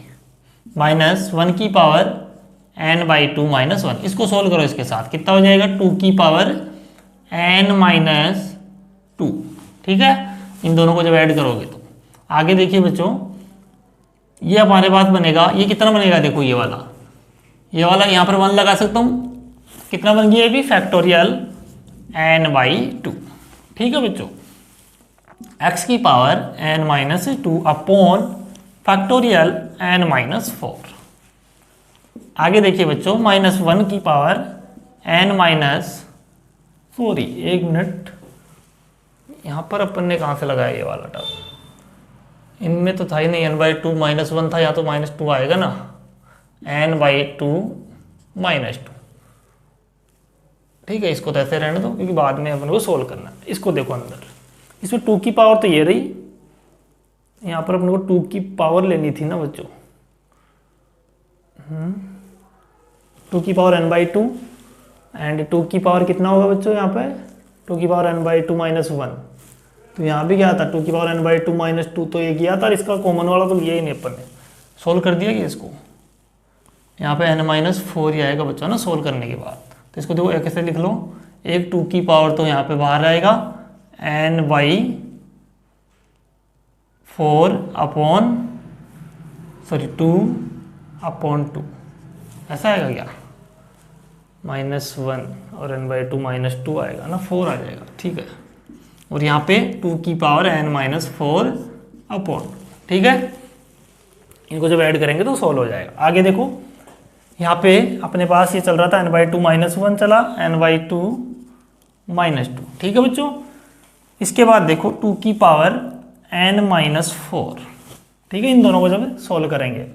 माइनस 1 की power n by to minus one. इसको सोल्व करो इसके साथ, कितना हो जाएगा 2 की पावर n माइनस टू। ठीक है, इन दोनों को जब ऐड करोगे तो आगे देखिए बच्चों, ये हमारे पास बनेगा, ये कितना बनेगा देखो, ये वाला यहाँ पर 1 लगा सकता हूँ, कितना बन गया ये भी फैक्टोरियल n बाई टू। ठीक है बच्चों, x की power n minus two upon factorial n minus four. आगे देखिए बच्चों, माइनस 1 की पावर n माइनस फोर ही, एक मिनट, यहाँ पर अपन ने कहाँ से लगाया ये वाला टर्म, इनमें तो था ही नहीं, n by to minus one था, या तो माइनस टू आएगा ना, n by to minus two. ठीक है, इसको तो ऐसे रहने दो क्योंकि बाद में अपन को सोल्व करना है। इसको देखो अंदर, इसमें 2 की पावर तो ये रही, यहाँ पर अपन को 2 की पावर लेनी थी ना बच्चों, 2 की power n by to and 2 की पावर कितना होगा बच्चों यहाँ पे 2 की power n by to minus one. तो यहाँ भी क्या था 2 की power n by to minus two, तो ये किया था, इसका कॉमन वाला तो लिया ही नहीं अपन ने, सोल्व कर दिया कि इसको, यहाँ पे n माइनस फोर ही आएगा बच्चों ना सोल्व करने के बाद। तो इसको देखो कैसे लिख लो, एक 2 की पावर तो यहाँ पे बाहर आएगा n by four upon sorry 2 upon 2, ऐसा आएगा क्या, माइनस वन और n by to minus two आएगा ना, 4 आ जाएगा। ठीक है, और यहाँ पे 2 की power n minus four upon, ठीक है, इनको जब ऐड करेंगे तो सोल्व हो जाएगा। आगे देखो, यहाँ पे अपने पास ये चल रहा था n by to minus one चला, n by to minus two. ठीक है बच्चों, इसके बाद देखो 2 की पावर n माइनस फोर। ठीक है, इन दोनों को जब सोल्व करेंगे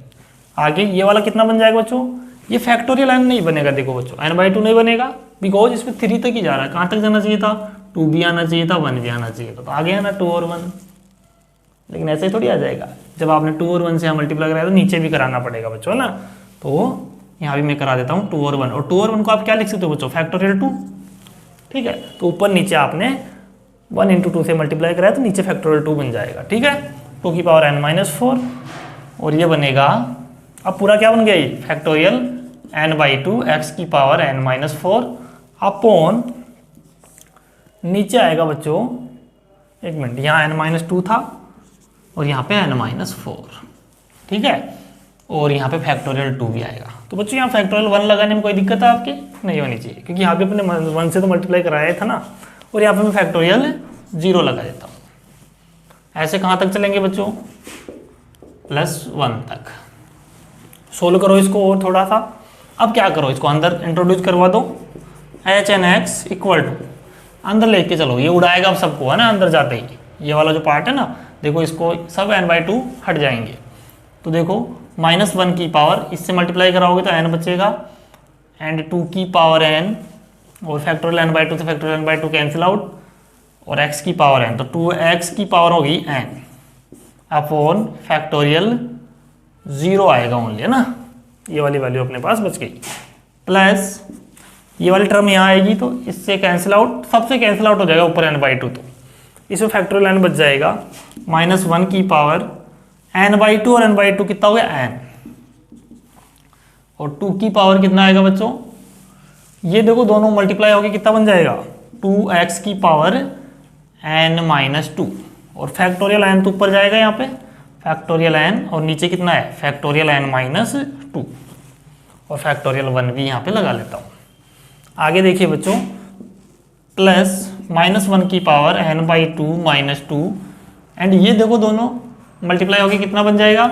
आगे ये वाला कितना बन जाएगा बच्चों, ये फैक्टोरियल n नहीं बनेगा। देखो बच्चों n बाई टू नहीं बनेगा, बिकॉज इसमें 3 तक ही जा रहा है, कहाँ तक जाना चाहिए था, 2 भी आना चाहिए था, 1 भी आना चाहिए था, तो आ गया ना 2 और 1। लेकिन ऐसे ही थोड़ी आ जाएगा, जब आपने 2 और 1 से यहाँ मल्टीप्लाई कराया तो नीचे भी कराना पड़ेगा बच्चों ना। तो यहाँ भी मैं करा देता हूँ 2 और 1, और 2 और 1 को आप क्या लिख सकते हो बच्चों, फैक्टोरियल 2। ठीक है, तो ऊपर नीचे आपने 1 इंटू 2 से मल्टीप्लाई कराया तो नीचे फैक्टोरियल 2 बन जाएगा। ठीक है, 2 की पावर n माइनस फोर, और ये बनेगा, अब पूरा क्या बन गया ये factorial n by two x की power n minus four upon, नीचे आएगा बच्चों, एक मिनट, यहाँ n माइनस टू था और यहाँ पे n माइनस फोर। ठीक है, और यहाँ पे फैक्टोरियल 2 भी आएगा। तो बच्चों यहाँ फैक्टोरियल 1 लगाने में कोई दिक्कत है आपकी नहीं होनी चाहिए, क्योंकि यहाँ पे अपने 1 से तो मल्टीप्लाई कराया था ना, और यहाँ पे मैं फैक्टोरियल 0 लगा देता हूँ। ऐसे कहाँ तक चलेंगे बच्चों, +1 तक। सोल्व करो इसको और थोड़ा सा, अब क्या करो, इसको अंदर इंट्रोड्यूस करवा दो, H N X equal to, अंदर लेके चलो, ये उड़ाएगा अब सबको है ना, अंदर जाते ही ये वाला जो पार्ट है ना, देखो इसको सब n बाई टू हट जाएंगे। तो देखो -1 की पावर इससे मल्टीप्लाई कराओगे तो n बचेगा, एंड 2 की पावर n, और फैक्टोरियल n बाई टू से factorial n by to cancel out, और x की पावर n, तो 2x की पावर होगी n अपॉन फैक्टोरियल 0 आएगा ओनली, है ना, ये वाली वैल्यू अपने पास बच गई, प्लस ये वाली टर्म यहाँ आएगी तो इससे कैंसिल आउट, सबसे कैंसिल आउट हो जाएगा ऊपर n बाई टू, तो इसमें फैक्टोरियल n बच जाएगा, -1 की पावर n बाई टू, और n बाई टू कितना हो गया n, और 2 की पावर कितना आएगा बच्चों, ये देखो दोनों मल्टीप्लाई होके कितना बन जाएगा, 2x की पावर n माइनस टू, और फैक्टोरियल n तो ऊपर जाएगा यहाँ पे, फैक्टोरियल n, और नीचे कितना है फैक्टोरियल n माइनस टू, और फैक्टोरियल 1 भी यहाँ पे लगा लेता हूँ। आगे देखिए बच्चों, प्लस -1 की power n by to minus two, and ये देखो दोनों मल्टीप्लाई होके कितना बन जाएगा,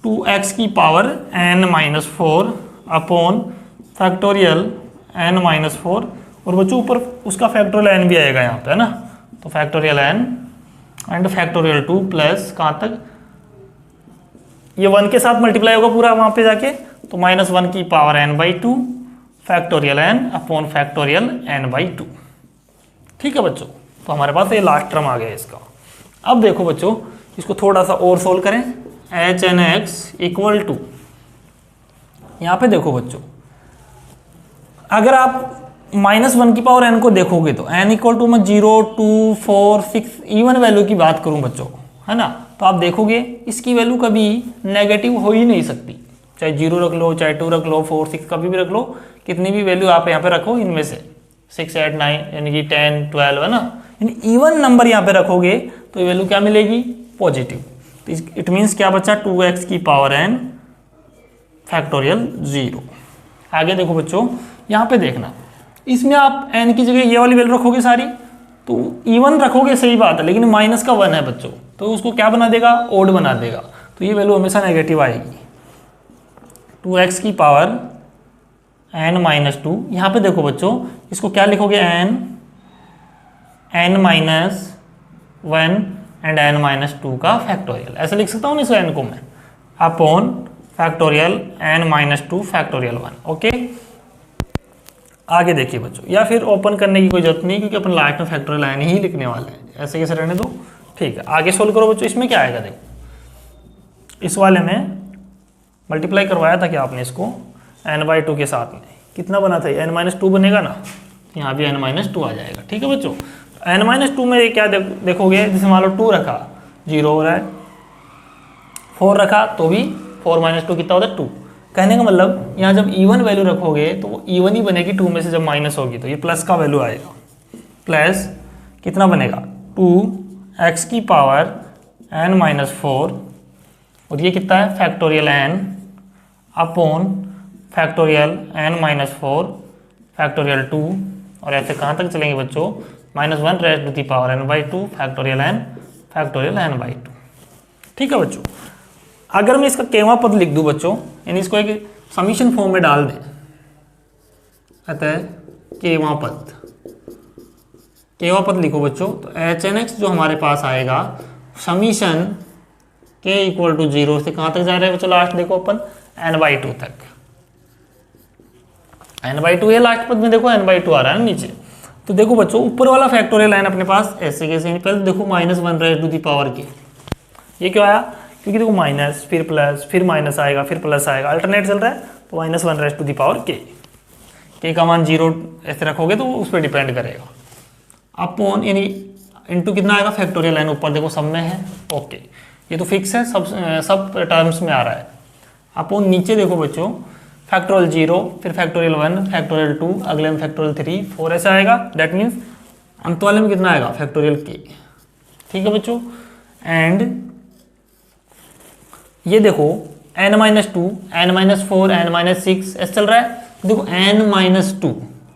2x की power n minus four upon factorial n minus four, और बच्चों ऊपर उसका फैक्टोरियल n भी आएगा यहाँ पे, है ना, तो factorial n and factorial 2 plus कहाँ तक, ये 1 के साथ मल्टीप्लाई होगा पूरा वहाँ पे जाके, तो -1 की power n by to, factorial n upon factorial n/2। ठीक है बच्चों, तो हमारे पास ये लास्ट टर्म आ गया इसका। अब देखो बच्चों, इसको थोड़ा सा और सोल्व करें। hn(x) इक्वल टू, यहाँ पे देखो बच्चों, अगर आप -1 की पावर n को देखोगे तो n इक्वल टू मैं 0, 2, 4, 6 इवन वैल्यू की बात करूं बच्चों, है ना, तो आप देखोगे इसकी वैल्यू कभी नेगेटिव हो ही नहीं सकती। चाहे 0 रख लो, चाहे 2 रख लो, 4, 6 कभी भी रख लो, कितनी भी वैल्यू आप यहाँ पे रखो इनमें से 6, 8, 9 यानी कि 10, 12 है ना, यानी इवन नंबर यहाँ पे रखोगे तो ये वैल्यू क्या मिलेगी? पॉजिटिव। तो इट मीन्स क्या बचा? 2x की पावर n फैक्टोरियल 0। आगे देखो बच्चों, यहाँ पे देखना, इसमें आप n की जगह ये वाली वैल्यू रखोगे सारी, तो इवन रखोगे सही बात है, लेकिन -1 है बच्चों, तो उसको क्या बना देगा? ओड बना देगा, तो ये वैल्यू हमेशा नेगेटिव आएगी। 2x की पावर n-2, यहाँ पे देखो बच्चों, इसको क्या लिखोगे? n-1 एंड n-2 का फैक्टोरियल, ऐसे लिख सकता हूँ इस n को मैं, upon factorial n-2 factorial 1। Okay, आगे देखिए बच्चों, या फिर ओपन करने की कोई जरूरत नहीं, क्योंकि अपन लास्ट में फैक्टोरियल n ही लिखने वाले हैं, ऐसे कैसे रहने दो। ठीक है, आगे सोल्व करो बच्चों। इसमें क्या आएगा? देखो, इस वाले में मल्टीप्लाई करवाया था क्या आपने इसको n/2 के साथ में, कितना बना था? n-2 बनेगा ना, यहाँ भी n-2 आ जाएगा। ठीक है बच्चों, n-2 में क्या देखोगे, जैसे मान लो 2 रखा 0 हो रहा है, 4 रखा तो भी 4 - 2 कितना होता है? 2। कहने का मतलब यहाँ जब इवन वैल्यू रखोगे तो वो इवन ही बनेगी, 2 में से जब माइनस होगी तो ये प्लस का वैल्यू आएगा। प्लस कितना बनेगा? 2x की पावर n-4, और ये कितना है? Factorial n upon factorial n-4 factorial 2, और ऐसे कहाँ तक चलेंगे बच्चों? -1 raise to the power n/2 factorial n factorial n/2। ठीक है बच्चों, अगर मैं इसका केवा पद लिख दूं बच्चों, यानी इसको एक समीशन फॉर्म में डाल दें, अतः केवा पद लिखो बच्चों, तो hn(x) जो हमारे पास आएगा समीशन k इक्वल टू 0 से कहाँ तक जा रहे हैं बच्चों? लास्ट देखो अपन n/2 तक, n/2 है लास्ट पद में, देखो n/2 आ रहा है नीचे। तो देखो बच्चों, ऊपर वाला फैक्टोरियल n अपने पास ऐसे कैसे, पहले देखो -1 raise to the power k, ये क्यों आया? क्योंकि देखो माइनस, फिर प्लस, फिर माइनस आएगा, फिर प्लस आएगा, अल्टरनेट चल रहा है, तो -1 raise to the power k का मान 0 ऐसे रखोगे तो उस पर डिपेंड करेगा। अपॉन यानी इंटू कितना आएगा? फैक्टोरियल n, ऊपर देखो सब में है। ओके, ये तो फिक्स है, सब टर्म्स में आ रहा है। अपॉन नीचे देखो बच्चों, फैक्टोरियल 0, फिर फैक्टोरियल 1, फैक्टोरियल 2, अगले में फैक्टोरियल 3, 4 ऐसा आएगा। दैट मीन्स अंत वाले में कितना आएगा? Factorial k। ठीक है बच्चों, एंड ये देखो n-2, n-4, n-6 ऐसे चल रहा है, देखो n-2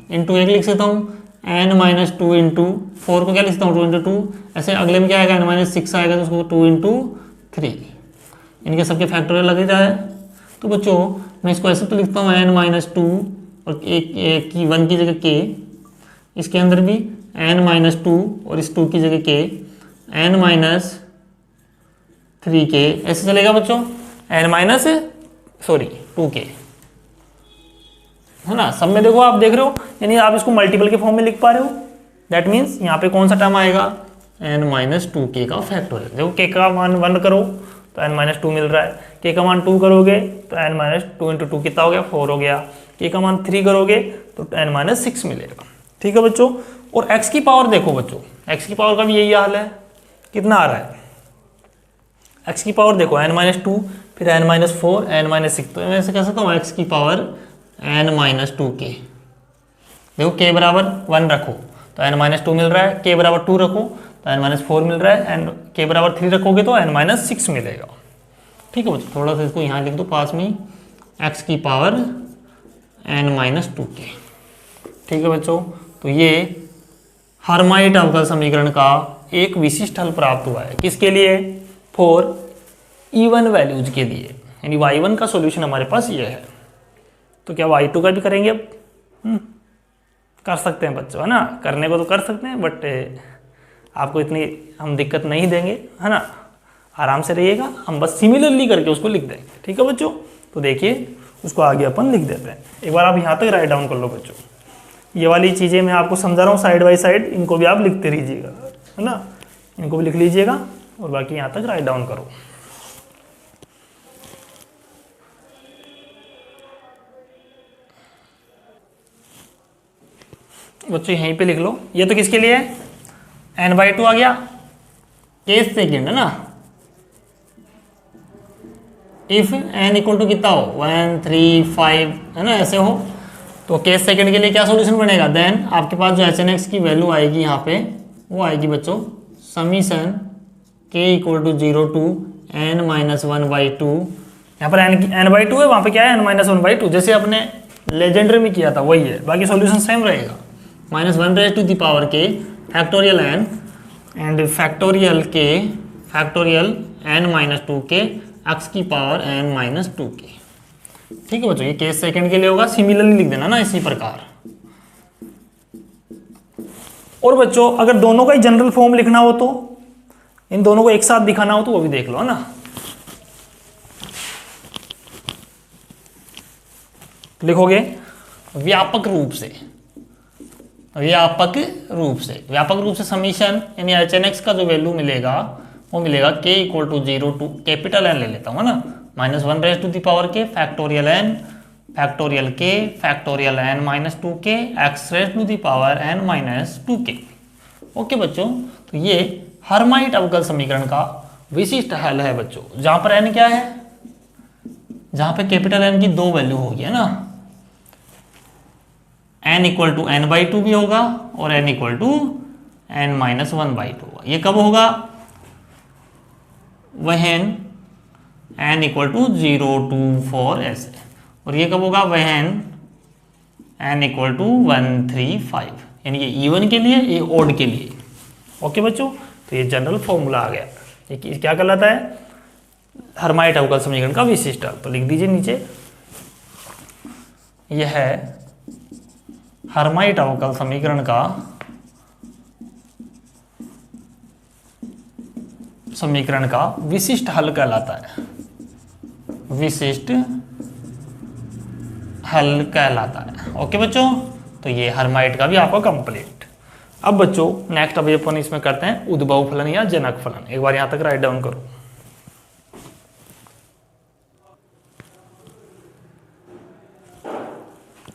इंटू 1 लिख सकता हूँ, n-2 इंटू 4 को क्या लिख सकता हूँ? 2 इंटू 2, ऐसे अगले में क्या आएगा? n-6 आएगा, तो उसको 2 इंटू 3, इनके सबके फैक्टोरियल लग रहा है। तो बच्चों मैं इसको ऐसे तो लिखता हूँ n-2 और एक की 1 की जगह k, इसके अंदर भी n-2 और इस 2 की जगह k, n-3k ऐसे चलेगा बच्चों, n-2k है ना। सब में देखो, आप देख रहे हो, यानी आप इसको मल्टीपल के फॉर्म में लिख पा रहे हो। दैट मीन्स यहाँ पे कौन सा टर्म आएगा? n-2k का फैक्टोरियल। देखो k का मान 1 करो तो n-2 मिल रहा है, k का मान 2 करोगे तो n-2 इंटू 2 कितना हो गया? 4 हो गया। k का मान 3 करोगे तो n-6 मिलेगा। ठीक है बच्चों, और x की पावर देखो बच्चों, x की पावर का भी यही हाल है, कितना आ रहा है? x की पावर देखो n-2, फिर n-4, n-6, तो मैं ऐसे कह सकता हूँ x की पावर n-2k। देखो k बराबर 1 रखो तो n-2 मिल रहा है, k बराबर 2 रखो तो n-4 मिल रहा है, एंड k बराबर 3 रखोगे तो n-6 मिलेगा। ठीक है बच्चों, थोड़ा सा इसको यहाँ लिख दो पास में, x की पावर n-2k। ठीक है बच्चों, तो ये हर्माइट अवकल समीकरण का एक विशिष्ट हल प्राप्त हुआ है। किसके लिए? फॉर इवन वैल्यूज के लिए, यानी y1 का सॉल्यूशन हमारे पास ये है। तो क्या y2 का भी करेंगे अब? कर सकते हैं बच्चों, है ना, करने को तो कर सकते हैं, बट आपको इतनी हम दिक्कत नहीं देंगे, है ना, आराम से रहिएगा, हम बस सिमिलरली करके उसको लिख देंगे। ठीक है बच्चों, तो देखिए उसको आगे अपन लिख देते हैं। एक बार आप यहाँ तक राइट डाउन कर लो बच्चों। ये वाली चीज़ें मैं आपको समझा रहा हूँ साइड बाय साइड, इनको भी आप लिखते रहिएगा, है ना, इनको भी लिख लीजिएगा और बाकी यहाँ तक राइट डाउन करो। बच्चों यहीं पे लिख लो। ये तो किसके लिए है, n/2 आ गया, केस सेकेंड है ना। इफ n इक्वल टू कितना हो 1 3 5 है ना, ऐसे हो तो केस सेकंड के लिए क्या सॉल्यूशन बनेगा, देन आपके पास जो एच एन एक्स की वैल्यू आएगी यहाँ पे वो आएगी बच्चों summation k equal to 0 to n-1/2। यहाँ पर n/2 है, वहाँ पे क्या है n-1/2, जैसे अपने लेजेंडरी में किया था वही है, बाकी सॉल्यूशन सेम रहेगा। -1 factorial n and factorial k factorial n-2k x की पावर n-2k। ठीक है बच्चों, ये केस सेकंड के लिए होगा, सिमिलरली लिख देना ना इसी प्रकार। और बच्चों अगर दोनों का ही जनरल फॉर्म लिखना हो तो, इन दोनों को एक साथ दिखाना हो तो वो भी देख लो, है ना। लिखोगे व्यापक रूप से, व्यापक रूप से समीशन यानी एच एन एक्स का जो वैल्यू मिलेगा वो मिलेगा k equal to 0 to capital N ले लेता हूँ, है ना, -1 factorial n factorial k factorial n-2k x⁻n-2k। Okay बच्चों, तो ये हर्माइट अवकल समीकरण का विशिष्ट हल है बच्चों, जहां पर n क्या है, जहां पे कैपिटल N की दो वैल्यू होगी, है ना, n इक्वल टू n/2 भी होगा और n इक्वल टू n-1/2 होगा। ये कब होगा, वहन n इक्वल टू 0 टू 4 ऐसे, और ये कब होगा, वहन n इक्वल टू 1 3 5, यानी ये इवन के लिए, ये ओड के लिए। ओके बच्चों, तो ये जनरल फॉर्मूला आ गया। ये क्या कहलाता है, हर्माइट अवकल समीकरण का विशिष्ट हल। तो लिख दीजिए नीचे, यह है हर्माइट अवकल समीकरण का विशिष्ट हल कहलाता है, विशिष्ट हल कहलाता है। ओके बच्चों, तो ये हर्माइट का भी आपका कंप्लीट। अब बच्चों नेक्स्ट अभी अपन इसमें करते हैं उद्भव फलन या जनक फलन। एक बार यहां तक राइट डाउन करो।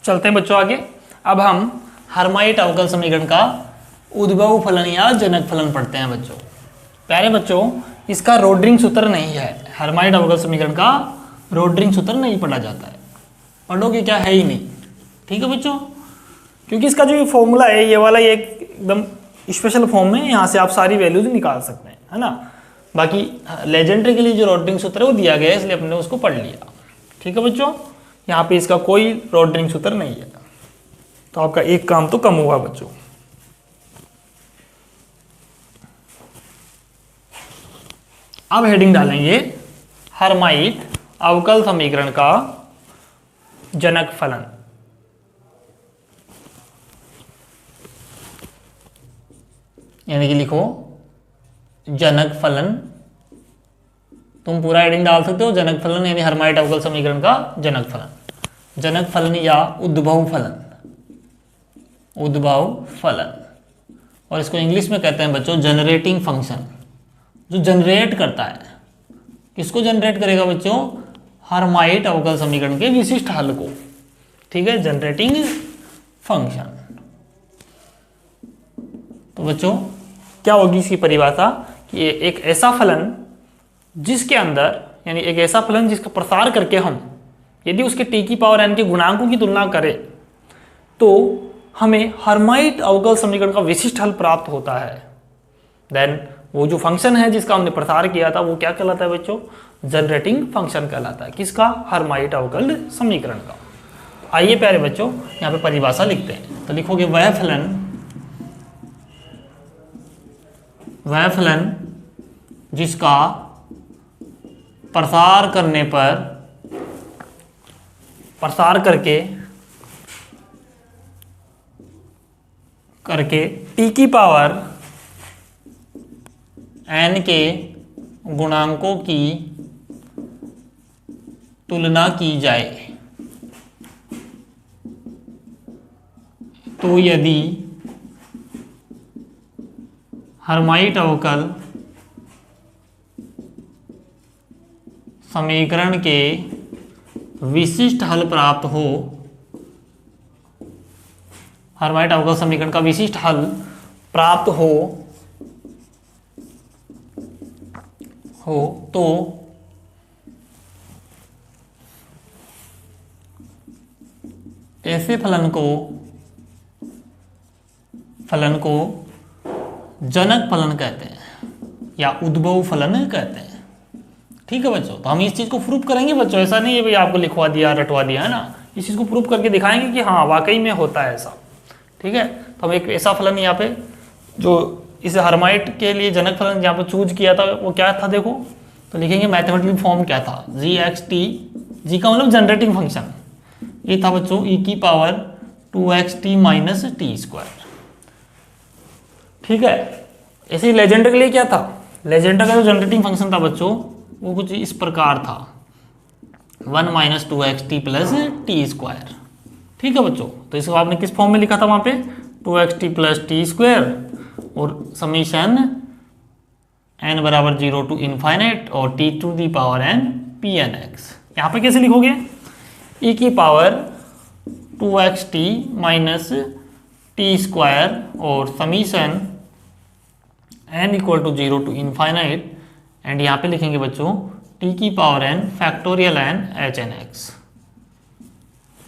चलते हैं बच्चों आगे। अब हम हर्माइट अवकल समीकरण का उद्भव फलन या जनक फलन पढ़ते हैं बच्चों। प्यारे बच्चों, इसका रोड्रिंग सूत्र नहीं है, हर्माइट अवकल समीकरण का रोड्रिंग सूत्र नहीं पढ़ा जाता है, पढ़ोगे क्या, है ही नहीं। ठीक है बच्चों, क्योंकि इसका जो फॉर्मूला है ये वाला, ये एकदम स्पेशल फॉर्म में, यहाँ से आप सारी वैल्यूज निकाल सकते हैं, है ना। बाकी लेजेंडरी के लिए जो रोड्रिंग सूत्र है वो दिया गया है, इसलिए अपने उसको पढ़ लिया। ठीक है बच्चों, यहाँ पे इसका कोई रोड्रिंग सूत्र नहीं है, तो आपका एक काम तो कम हुआ बच्चों। अब हेडिंग डालेंगे हर्माइट अवकल समीकरण का जनक फलन। यानी कि लिखो जनक फलन, तुम पूरा हेडिंग डाल सकते हो, जनक फलन यानी हर्माइट अवकल समीकरण का जनक फलन, जनक फलन या उद्भव फलन, उद्भव फलन। और इसको इंग्लिश में कहते हैं बच्चों जनरेटिंग फंक्शन, जो जनरेट करता है। किसको जनरेट करेगा बच्चों, हर्माइट अवकल समीकरण के विशिष्ट हल को। ठीक है, जनरेटिंग फंक्शन। तो बच्चों क्या होगी इसकी परिभाषा, कि एक ऐसा फलन जिसके अंदर, यानी एक ऐसा फलन जिसका प्रसार करके हम यदि उसके t की पावर n के गुणांकों की तुलना करें तो हमें हर्माइट अवकल समीकरण का विशिष्ट हल प्राप्त होता है। देन वो जो फंक्शन है जिसका हमने प्रसार किया था वो क्या कहलाता है बच्चों, जनरेटिंग फंक्शन कहलाता है। किसका, हर्माइट अवकल समीकरण का। आइए प्यारे बच्चों यहाँ पे परिभाषा लिखते हैं। तो लिखोगे वह फलन जिसका प्रसार करने पर, प्रसार करके t की पावर n के गुणांकों की तुलना की जाए, तो यदि हर्माइट अवकल समीकरण के विशिष्ट हल प्राप्त हो, हर्माइट अवकल समीकरण का विशिष्ट हल प्राप्त हो तो ऐसे फलन को जनक फलन कहते हैं या उद्भव फलन कहते हैं। ठीक है बच्चों, तो हम इस चीज को प्रूव करेंगे बच्चों, ऐसा नहीं है भाई आपको लिखवा दिया रटवा दिया है ना, इस चीज को प्रूव करके दिखाएंगे कि हाँ वाकई में होता है ऐसा। ठीक है, तो हम एक ऐसा फलन यहाँ पे जो इस हर्माइट के लिए जनक फलन यहाँ पे चूज किया था वो क्या था देखो, तो लिखेंगे मैथमेटिकल फॉर्म क्या था, जी एक्स टी, जी का मतलब जनरेटिंग फंक्शन, ये था बच्चों ई की power 2xt minus T square. ठीक है, ऐसे ही लेजेंडर के लिए क्या था, लेजेंडर का जो जनरेटिंग फंक्शन था बच्चों वो कुछ इस प्रकार था 1 minus 2xt plus t square. ठीक है बच्चों, तो इसको आपने किस फॉर्म में लिखा था वहां पे 2xt प्लस टी स्क्वायर और समीशन n बराबर 0 टू इनफाइनाइट और t to the power n pnx। यहाँ पे कैसे लिखोगे, e की power 2xt minus T square और summation n equal to 0 to infinite and यहाँ पे लिखेंगे बच्चों t की power n factorial n hn(x).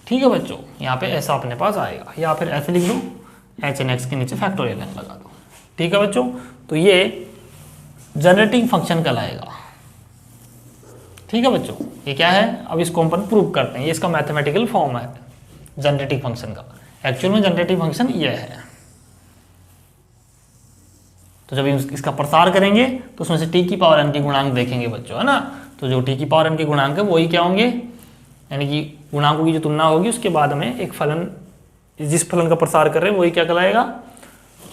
ठीक है बच्चों, यहाँ पे ऐसा अपने पास आएगा, या फिर ऐसे लिख दो hn(x) के नीचे फैक्टोरियल n लगा दो। ठीक है बच्चों, तो ये जनरेटिंग फंक्शन कहलाएगा। ठीक है बच्चों, ये क्या है, अब इसको हम प्रूव करते हैं, ये इसका मैथमेटिकल फॉर्म है जनरेटिंग फंक्शन का। एक्चुअल में जनरेटिंग फंक्शन ये है। तो जब इसका प्रसार करेंगे तो उसमें से t की पावर n के गुणांक देखेंगे बच्चों, है ना, तो जो t की पावर n के गुणांक है वही क्या होंगे, यानी कि गुणांकों की जो तुलना होगी उसके बाद हमें एक फलन, जिस फलन का प्रसार कर रहे हैं वही क्या कहलाएगा,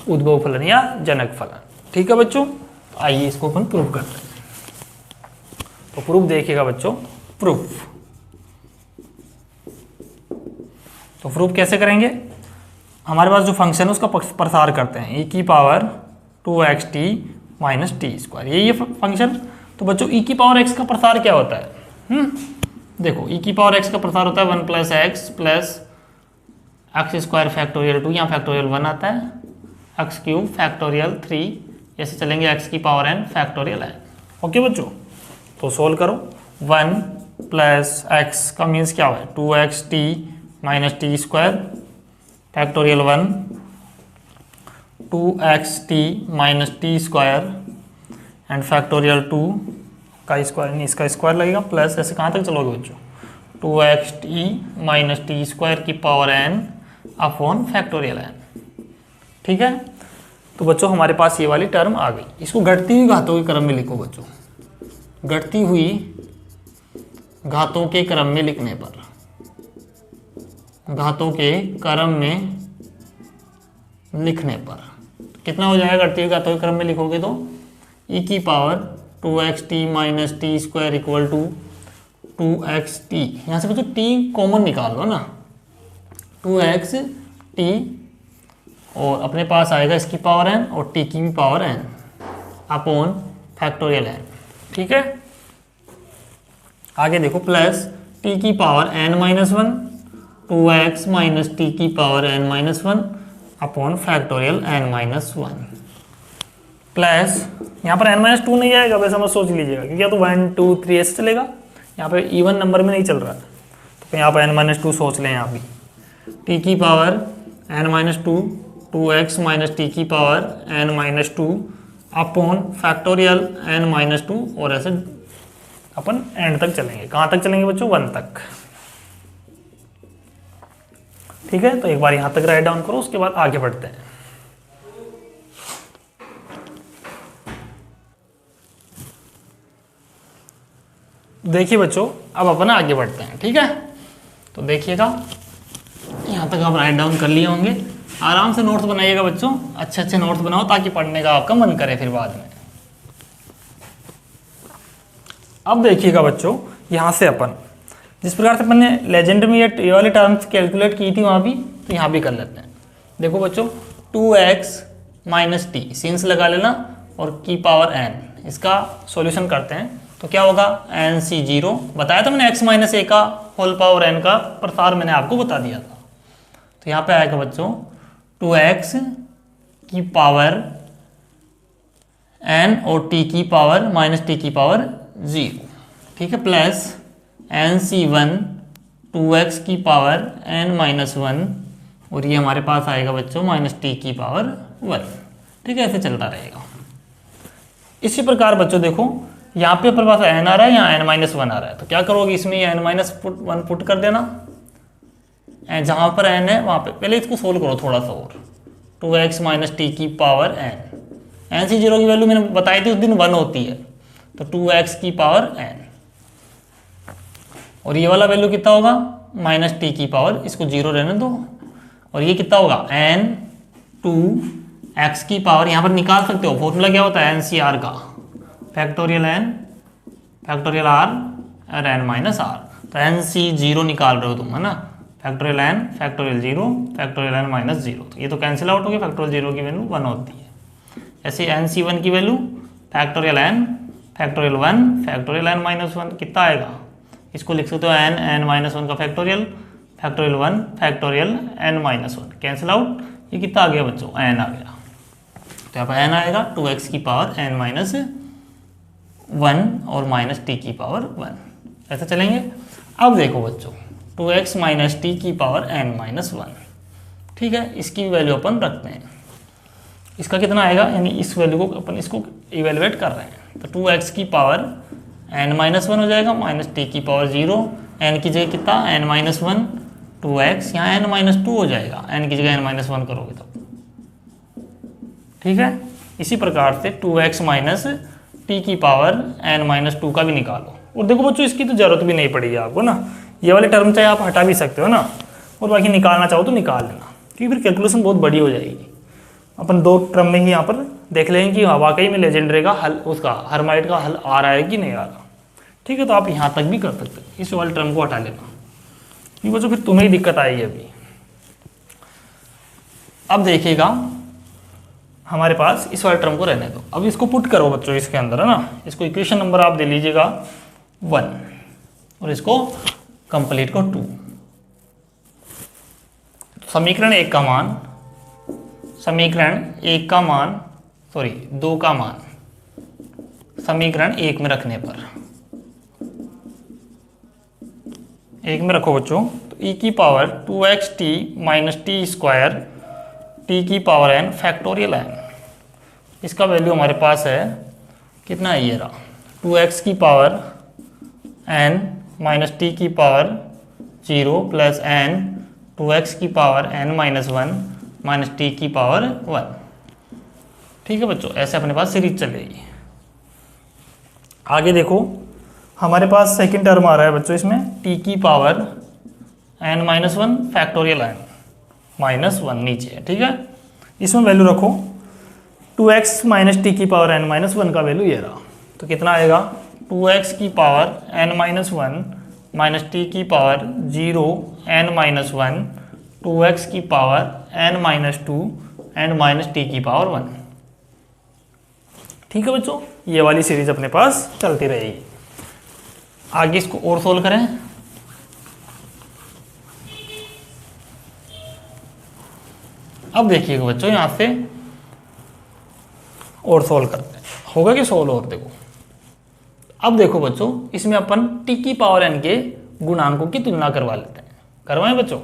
उद्भव फलन या जनक फलन। ठीक है बच्चों, आइए इसको अपन प्रूव करते हैं। तो प्रूफ देखिएगा बच्चों, प्रूफ तो प्रूफ कैसे करेंगे, हमारे पास जो फंक्शन है उसका प्रसार करते हैं e की power 2xt minus T square, ये फंक्शन। तो बच्चों e की पावर x का प्रसार क्या होता है, देखो e की पावर x का प्रसार होता है 1 plus x plus x square factorial 2, यहाँ फैक्टोरियल 1 आता है, एक्स क्यूब फैक्टोरियल 3, ऐसे चलेंगे x की power n factorial n। Okay बच्चों, तो सोल्व करो, 1 प्लस एक्स का मीन्स क्या है 2xt minus T square factorial 1 2xt minus T square and factorial 2 का स्क्वायर, नहीं इसका स्क्वायर लगेगा, प्लस ऐसे कहाँ तक चलोगे बच्चों 2xt माइनस टी स्क्वायर की power n upon factorial n। ठीक है, तो बच्चों हमारे पास ये वाली टर्म आ गई। इसको घटती हुई घातों के क्रम में लिखो बच्चों, घटती हुई घातों के क्रम में लिखने पर, घातों के क्रम में लिखने पर कितना हो जाएगा, घटती हुई घातों के क्रम में लिखोगे तो e की power 2xt minus T square equal to 2xt, यहाँ से बच्चों t कॉमन निकाल लो ना, 2xt और अपने पास आएगा इसकी पावर n और t की power n upon factorial n। ठीक है, आगे देखो प्लस t की power n minus 1 2x minus t की power n minus 1 upon factorial n minus 1 plus यहाँ पर n माइनस 2 नहीं आएगा, वैसा मत सोच लीजिएगा क्योंकि या तो 1 2 3 ऐसे चलेगा, यहाँ पे इवन नंबर में नहीं चल रहा है, तो यहाँ पर n माइनस 2 सोच लें यहाँ भी, t की power n minus 2 2x minus t की power n minus 2 upon factorial n minus 2 और ऐसे अपन एंड तक चलेंगे। कहाँ तक चलेंगे बच्चों, 1 तक। ठीक है, तो एक बार यहाँ तक राइट डाउन करो, उसके बाद आगे बढ़ते हैं। देखिए बच्चों, अब अपन आगे बढ़ते हैं। ठीक है, तो देखिएगा यहाँ तक आप राइट डाउन कर लिए होंगे, आराम से नोट्स बनाइएगा बच्चों, अच्छे अच्छे नोट्स बनाओ ताकि पढ़ने का आपका मन करे फिर बाद में। अब देखिएगा बच्चों, यहाँ से अपन जिस प्रकार से अपन ने लेजेंड में ये वाली टर्म्स कैलकुलेट की थी वहाँ भी, तो यहाँ भी कर लेते हैं। देखो बच्चों 2x माइनस टी सिंस लगा लेना और की पावर n, इसका सॉल्यूशन करते हैं तो क्या होगा एन सी जीरो। बताया था मैंने x माइनस ए का होल पावर n का प्रसार मैंने आपको बता दिया था। तो यहाँ पे आएगा बच्चों 2x की पावर n और t की पावर माइनस टी की पावर 0, ठीक है, plus N C one 2x की पावर n माइनस 1 और ये हमारे पास आएगा बच्चों माइनस टी की पावर 1, ठीक है, ऐसे चलता रहेगा। इसी प्रकार बच्चों देखो यहाँ पे अपने पास n आ रहा है, यहाँ n माइनस 1 आ रहा है, तो क्या करोगे इसमें ये n माइनस 1 पुट कर देना, जहाँ पर n है वहाँ पे। पहले इसको सोल्व करो थोड़ा सा और, 2x माइनस टी की पावर n सी जीरो की वैल्यू मैंने बताई थी उस दिन 1 होती है, तो 2x की पावर n और ये वाला वैल्यू कितना होगा माइनस टी की पावर, इसको 0 रहने दो, और ये कितना होगा n 2x की पावर, यहाँ पर निकाल सकते हो फॉर्मूला क्या होता है NCR का, फैक्टोरियल n फैक्टोरियल r और n माइनस r, तो NC 0 निकाल रहे हो तुम, है ना, factorial n factorial 0 factorial n minus 0, तो ये तो कैंसिल आउट हो गया, फैक्टोरियल 0 की वैल्यू 1 होती है। ऐसे NC 1 की value factorial n factorial 1 factorial n minus 1 कितना आएगा, इसको लिख सकते हो n माइनस 1 का factorial factorial 1 factorial n minus 1, cancel out, ये कितना आ गया बच्चों n आ गया, तो यहाँ पर n आएगा 2x की पावर n माइनस 1 और माइनस टी की पावर 1, ऐसे चलेंगे। अब देखो बच्चों 2x माइनस टी की पावर n माइनस 1, ठीक है, इसकी वैल्यू अपन रखते हैं, इसका कितना आएगा, यानी इस वैल्यू को अपन इसको इवेलुएट कर रहे हैं, तो 2x की पावर n माइनस 1 हो जाएगा माइनस टी की पावर 0, n की जगह कितना n माइनस 1 2x, यहाँ n माइनस 2 हो जाएगा, n की जगह n माइनस 1 करोगे तब, ठीक है। इसी प्रकार से 2x माइनस टी की पावर n माइनस 2 का भी निकालो, और देखो बच्चों इसकी तो जरूरत भी नहीं पड़ेगी आपको ना, ये वाले टर्म चाहे आप हटा भी सकते हो ना, और बाकी निकालना चाहो तो निकाल लेना, क्योंकि फिर कैलकुलेशन बहुत बड़ी हो जाएगी। अपन 2 टर्म में ही यहाँ पर देख लेंगे कि वाकई में लेजेंडरे का हल, उसका हर्माइट का हल आ रहा है कि नहीं आ रहा, ठीक है, तो आप यहाँ तक भी कर सकते हो, इस वाले टर्म को हटा लेना, ये बच्चों फिर तुम्हें ही दिक्कत आएगी अभी। अब देखिएगा हमारे पास इस वाले टर्म को रहने दो, अब इसको पुट करो बच्चों इसके अंदर, है ना, इसको इक्वेशन नंबर आप दे लीजिएगा 1 और इसको कंप्लीट को 2, समीकरण 1 का मान, समीकरण 1 का मान सॉरी 2 का मान समीकरण 1 में रखने पर, 1 में रखो बच्चों, तो e की power 2xt minus T square T की पावर n फैक्टोरियल n, इसका वैल्यू हमारे पास है कितना है, ये रहा 2x की पावर n माइनस टी की पावर 0 प्लस n 2x की power n minus 1 minus t की पावर 1, ठीक है बच्चों, ऐसे अपने पास सीरीज चलेगी। आगे देखो हमारे पास सेकंड टर्म आ रहा है बच्चों, इसमें t की power n minus 1 factorial n minus 1 नीचे है, ठीक है, इसमें वैल्यू रखो 2x माइनस टी की पावर n माइनस 1 का वैल्यू ये रहा, तो कितना आएगा 2x की power n minus 1 minus t की पावर 0 n माइनस 1 2x की power n minus 2 and minus t की पावर 1, ठीक है बच्चों, ये वाली सीरीज अपने पास चलती रहेगी। आगे इसको और सोल्व करें, अब देखिएगा बच्चों यहाँ से और सोल्व करते हैं, होगा कि सोल्व और देखो। अब देखो बच्चों इसमें अपन टी की पावर n के गुणांकों की तुलना करवा लेते हैं, करवाएं बच्चों,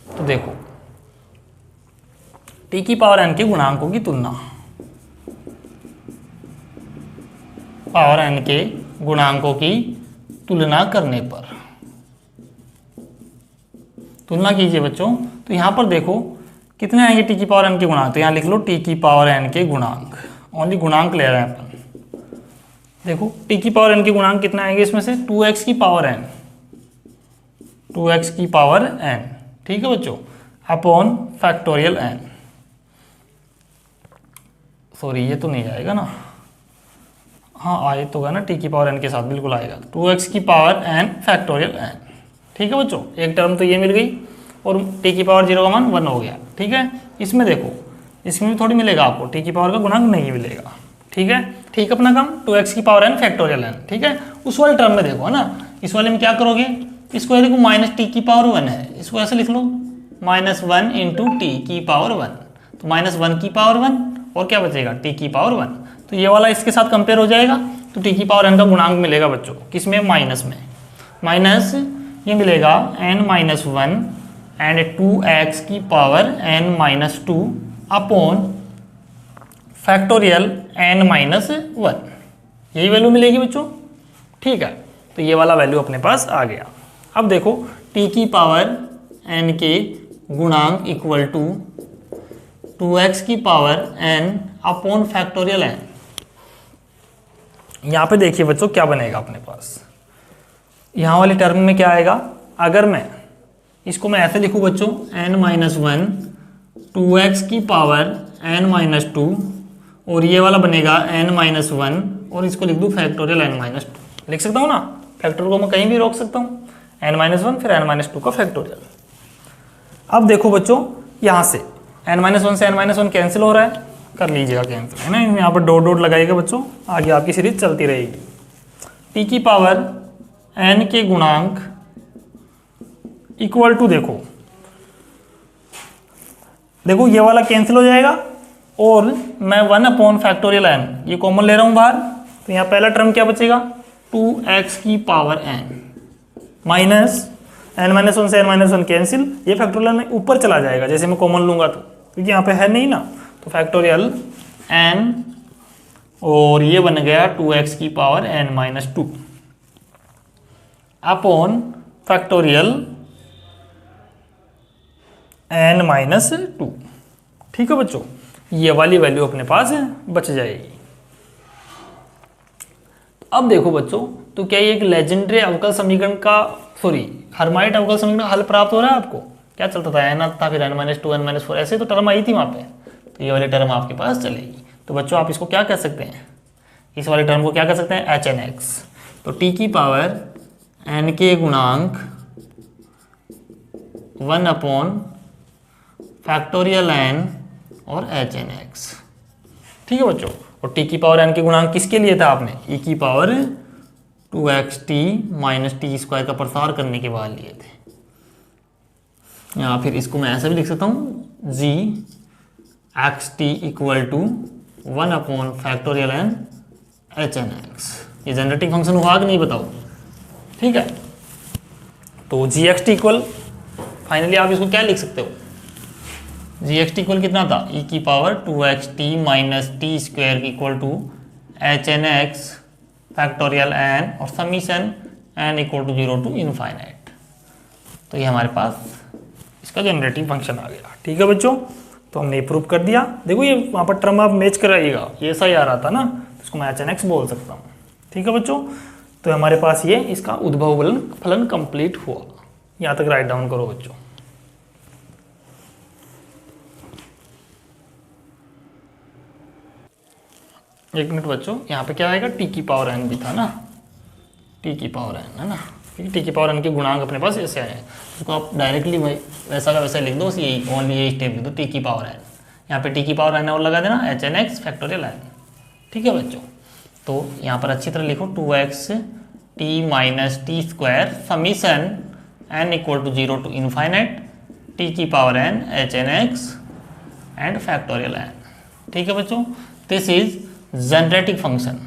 तो देखो टी की पावर n के गुणांकों की तुलना, पावर n के गुणांकों की तुलना करने पर, तुलना कीजिए बच्चों, तो यहाँ पर देखो कितने आएंगे टी की पावर n के गुणांक, तो यहाँ लिख लो टी की पावर n के गुणांक, ओनली गुणांक ले रहे हैं अपन। देखो टी की पावर n के गुणांक कितने आएंगे इसमें से 2x की पावर n, 2x की पावर n, ठीक है बच्चों, अपॉन फैक्टोरियल n, सॉरी ये तो नहीं आएगा ना, हाँ आए तो होगा ना, टी की पावर n के साथ बिल्कुल आएगा, 2x की पावर n फैक्टोरियल n, ठीक है बच्चों, एक टर्म तो ये मिल गई। और टी की पावर 0 का मान 1 हो गया। ठीक है, इसमें देखो, इसमें भी थोड़ी मिलेगा आपको, टी की पावर का गुणांक नहीं मिलेगा। ठीक है, ठीक अपना काम 2x की पावर n फैक्टोरियल n। ठीक है, उस वाले टर्म में देखो है ना, इस वाले में क्या करोगे, इसको ये देखो माइनस टी की पावर 1 है, इसको ऐसे लिख लो -1 इंटू टी की पावर 1, तो -1 की पावर 1 और क्या बचेगा टी की पावर 1, तो ये वाला इसके साथ कंपेयर हो जाएगा, तो टी की पावर n का गुणांक मिलेगा बच्चों, किसमें, माइनस में, माइनस ये मिलेगा n-1 एंड 2x की power n-2 upon factorial n-1, यही वैल्यू मिलेगी बच्चों। ठीक है, तो ये वाला वैल्यू अपने पास आ गया। अब देखो t की पावर n के गुणांक इक्वल टू 2x की power n upon factorial n। यहाँ पे देखिए बच्चों क्या बनेगा अपने पास, यहाँ वाले टर्म में क्या आएगा, अगर मैं इसको मैं ऐसे लिखूँ बच्चों n-1 2x की पावर n-2 और ये वाला बनेगा n-1 और इसको लिख दूँ फैक्टोरियल n-2, लिख सकता हूँ ना, फैक्टोरियल को मैं कहीं भी रोक सकता हूँ, n-1 फिर n-2 का फैक्टोरियल। अब देखो बच्चों यहाँ से n-1 से n-1 कैंसिल हो रहा है, कर लीजिएगा कैंसिल, है ना, यहाँ पर डॉट डॉट लगाइएगा बच्चों, आगे आपकी सीरीज चलती रहेगी। टी की पावर n के गुणांक इक्वल टू देखो ये वाला कैंसिल हो जाएगा और मैं 1 अपॉन फैक्टोरियल n ये कॉमन ले रहा हूँ बाहर, तो यहाँ पहला टर्म क्या बचेगा 2x की पावर n माइनस n-1 से n-1 कैंसिल, ये फैक्टोरियल में ऊपर चला जाएगा जैसे मैं कॉमन लूंगा तो, क्योंकि यहाँ पे है नहीं ना, तो फैक्टोरियल n और ये बन गया 2x की power n-2 upon factorial n-2। ठीक है बच्चों, ये वाली वैल्यू अपने पास बच जाएगी। अब देखो बच्चों, तो क्या ये एक लेजेंडरी अवकल समीकरण का हर्माइट अवकल समीकरण हल प्राप्त हो रहा है आपको, क्या चलता था n था फिर n-2 n-4 ऐसे तो टर्म आई थी वहां पे, तो ये वाली टर्म आपके पास चलेगी। तो बच्चों आप इसको क्या कह सकते हैं, इस वाले टर्म को क्या कह सकते हैं h(n)x, तो t की पावर n के गुणांक 1 अपॉन फैक्टोरियल n और h(n)x। ठीक है बच्चों, और t की पावर n के गुणांक किसके लिए था आपने, e की power 2xt minus T square का प्रसार करने के बाद लिए थे, या फिर इसको मैं ऐसा भी लिख सकता हूँ g xt equal to 1 upon factorial n h(n)x। ये जनरेटिंग फंक्शन हुआ कि नहीं बताओ। ठीक है, तो जी एक्स टी इक्वल फाइनली आप इसको क्या लिख सकते हो, जी एक्स टी इक्वल कितना था, ई की power 2xt minus T square equal to h(n)x factorial n और summation n equal to 0 to infinite. तो ये हमारे पास इसका जनरेटिंग फंक्शन आ गया। ठीक है बच्चों, तो हमने प्रूव कर दिया। देखो ये वहाँ पर टर्म आप मैच कराइएगा, ये ऐसा ही आ रहा था ना, इसको मैं h(n)x बोल सकता हूँ। ठीक है बच्चों, तो हमारे पास ये इसका उद्भव फलन कंप्लीट हुआ। यहाँ तक राइट डाउन करो बच्चों। एक मिनट बच्चों, यहाँ पे क्या आएगा, टी की पावर n भी था ना, टी की पावर n है ना, टी की पावर n के गुणांक अपने पास ऐसे आए हैं, उसको आप डायरेक्टली वैसा का वैसा लिख दो, यही ओनली यही स्टेप लिख दो, टी की पावर n, यहाँ पे टी की पावर n और लगा देना h(n)x फैक्टोरियल n। ठीक है बच्चों, तो यहाँ पर अच्छी तरह लिखो 2x t minus T square summation n equal to 0 to infinite t की power n h(n)x and factorial n। ठीक है बच्चों, this is generating function,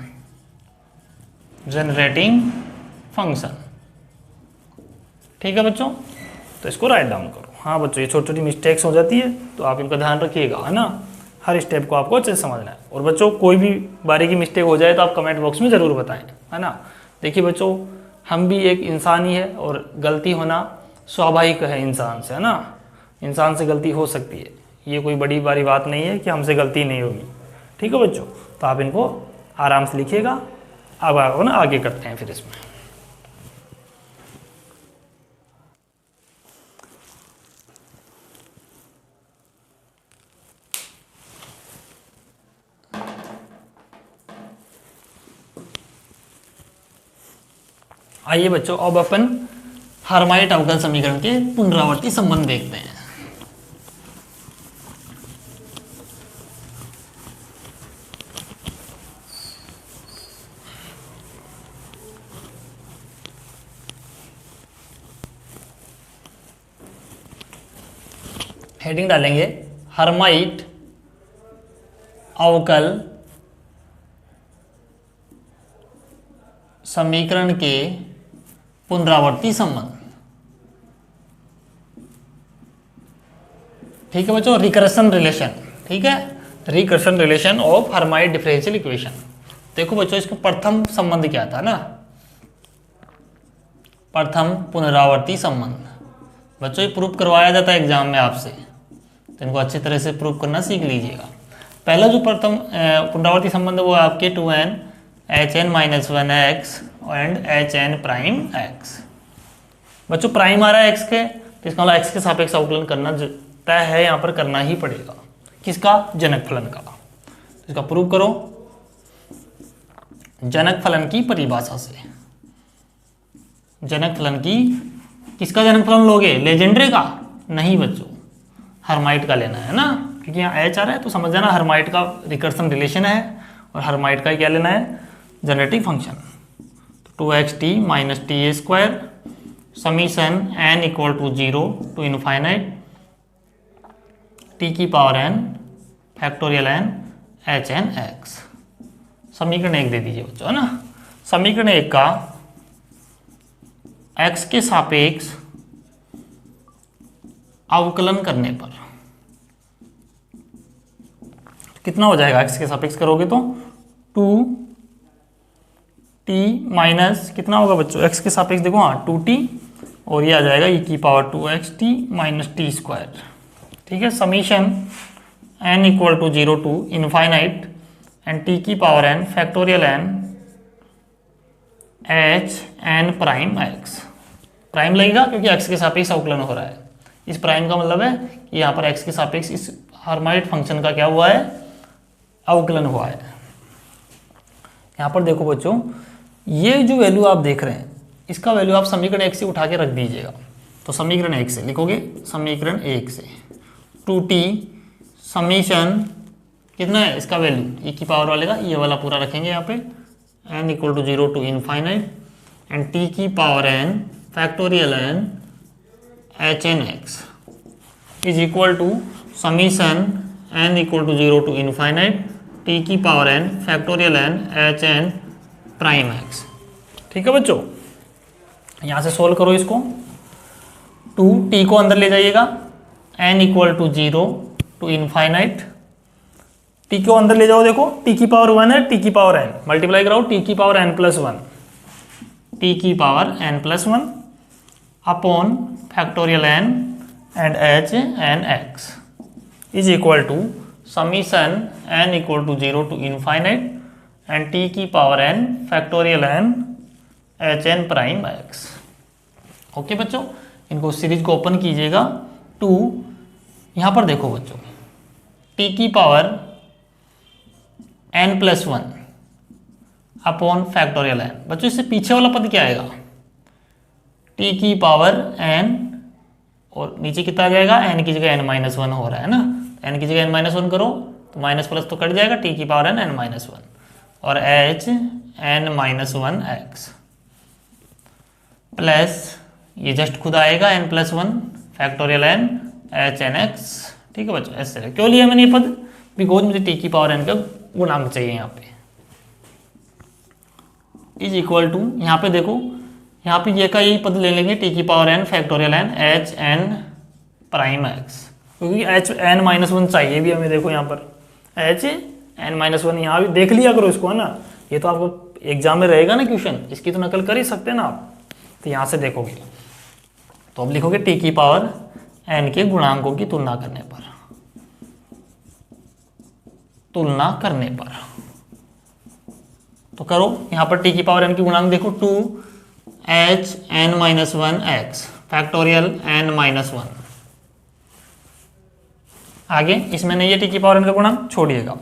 generating function. ठीक है बच्चों, तो इसको राइट डाउन करो। हाँ बच्चों, ये छोटी छोटी मिस्टेक्स हो जाती है तो आप इनका ध्यान रखिएगा, है ना, हर स्टेप को आपको अच्छे से समझना है। और बच्चों कोई भी बारीकी मिस्टेक हो जाए तो आप कमेंट बॉक्स में ज़रूर बताएं, है ना। देखिए बच्चों, हम भी एक इंसान ही है और गलती होना स्वाभाविक है इंसान से, है ना, इंसान से गलती हो सकती है, ये कोई बड़ी बारी बात नहीं है कि हमसे गलती नहीं होगी। ठीक है बच्चों, तो आप इनको आराम से लिखिएगा। अब आप ना आगे करते हैं फिर इसमें। आइए बच्चों, अब अपन हर्माइट अवकल समीकरण के पुनरावर्ती संबंध देखते हैं। हेडिंग डालेंगे हर्माइट अवकल समीकरण के पुनरावर्ती संबंध। ठीक है बच्चों, रिकर्सन रिलेशन। ठीक है, recursion relation of Hermite differential equation. देखो बच्चों, इसका प्रथम संबंध क्या था ना, प्रथम पुनरावर्ती संबंध। बच्चों ये प्रूफ करवाया जाता है एग्जाम में आपसे, तो इनको अच्छी तरह से प्रूफ करना सीख लीजिएगा। पहला जो प्रथम पुनरावर्ती संबंध है वो आपके 2n hn-1x and hn prime x। बच्चों प्राइम आ रहा है x के, तो इसका मतलब x के सापेक्ष अवकलन करना तय है, यहाँ पर करना ही पड़ेगा। किसका? जनक फलन का। इसका प्रूफ करो जनक फलन की परिभाषा से। जनक फलन की, किसका जनक फलन लोगे? लेजेंड्रे का? नहीं बच्चों, हर्माइट का लेना है ना, क्योंकि यहाँ h आ रहा है तो समझ जाना हर्माइट का रिकर्सन रिलेशन है, और हर्माइट का क्या लेना है? Generative function. तो 2xt minus t a square summation n equal to 0 to infinite t की power n factorial n hn x। समीकरण 1 दे दीजिए बच्चों, है ना। समीकरण 1 का x के सापेक्ष अवकलन करने पर कितना हो जाएगा? x के सापेक्ष करोगे तो 2t माइनस कितना होगा बच्चों? x के सापेक्ष देखो, हाँ 2t, और ये आ जाएगा e की power 2xt minus T square. ठीक है, summation n equal to 0 to infinite and t की power n factorial n h n prime x। Prime लगेगा क्योंकि x के सापेक्ष अवकलन हो रहा है। इस प्राइम का मतलब है कि यहाँ पर x के सापेक्ष इस हर्माइट फंक्शन का क्या हुआ है? अवकलन हुआ है। यहाँ पर देखो बच्चों, ये जो वैल्यू आप देख रहे हैं, इसका वैल्यू आप समीकरण 1 से उठा के रख दीजिएगा। तो समीकरण 1 से लिखोगे, समीकरण 1 से 2t समीशन कितना है इसका वैल्यू? e की पावर वाले का ये वाला पूरा रखेंगे यहाँ पे, n equal to 0 to infinite and t की power n factorial n hn x is equal to summation n equal to 0 to infinite t की power n factorial n hn prime x। ठीक है बच्चों, यहाँ से सोल्व करो इसको। 2t को अंदर ले जाइएगा, n equal to 0 to infinite, t को अंदर ले जाओ, देखो t की पावर 1 है, t की पावर n मल्टीप्लाई कराओ, t की पावर n प्लस 1, t की power n plus 1 upon factorial n and hn x is equal to summation n equal to 0 to infinite and t की power n factorial n hn prime x। Okay बच्चों, इनको सीरीज को ओपन कीजिएगा। 2 यहाँ पर देखो बच्चों, t की power n plus 1 upon factorial n। बच्चों इससे पीछे वाला पद क्या आएगा? t की पावर n, और नीचे कितना आ जाएगा? n की जगह n माइनस 1 हो रहा है ना, n की जगह n माइनस 1 करो तो माइनस प्लस तो कट जाएगा, t की पावर n n माइनस 1 और h n minus 1 x plus ये जस्ट खुद आएगा n plus 1 factorial n h n x। ठीक है बच्चों, ऐसे क्यों लिया मैंने ये पद? बिकॉज मुझे t की पावर n का गुणांक चाहिए यहाँ पे। इज इक्वल टू, यहाँ पे देखो, यहाँ पे ये का यही पद ले लेंगे, t की power n factorial n h n prime x, क्योंकि h n माइनस 1 चाहिए भी हमें। देखो यहाँ पर h n माइनस 1, यहाँ भी देख लिया करो इसको, है ना। ये तो आपको एग्जाम में रहेगा ना क्वेश्चन, इसकी तो नकल कर ही सकते हैं ना आप। तो यहाँ से देखोगे तो अब लिखोगे t की पावर n के गुणांकों की तुलना करने पर, तुलना करने पर तो करो। यहाँ पर t की पावर n की गुणांक देखो, 2 h n minus 1 x factorial n minus 1। आगे इसमें नहीं है t की पावर n का गुणांक, छोड़िएगा।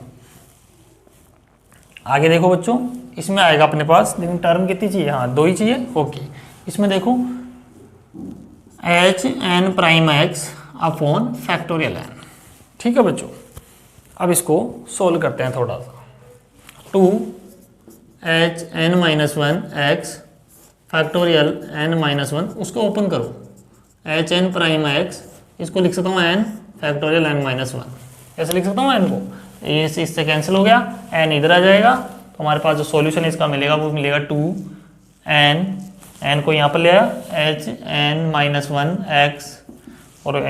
आगे देखो बच्चों, इसमें आएगा अपने पास, लेकिन टर्म कितनी चाहिए? हाँ 2 ही चाहिए। ओके, इसमें देखो H N prime X upon factorial N. ठीक है बच्चों, अब इसको सोल्व करते हैं थोड़ा सा। 2h(n-1) x फैक्टोरियल n-1, उसको ओपन करो, hn प्राइम x, इसको लिख सकता हूँ n फैक्टोरियल n-1, ऐसे लिख सकता हूँ n को, ये इससे कैंसिल हो गया, n इधर आ जाएगा, तो हमारे पास जो सॉल्यूशन इसका मिलेगा वो मिलेगा 2n को यहाँ पर ले आया hn-1 x और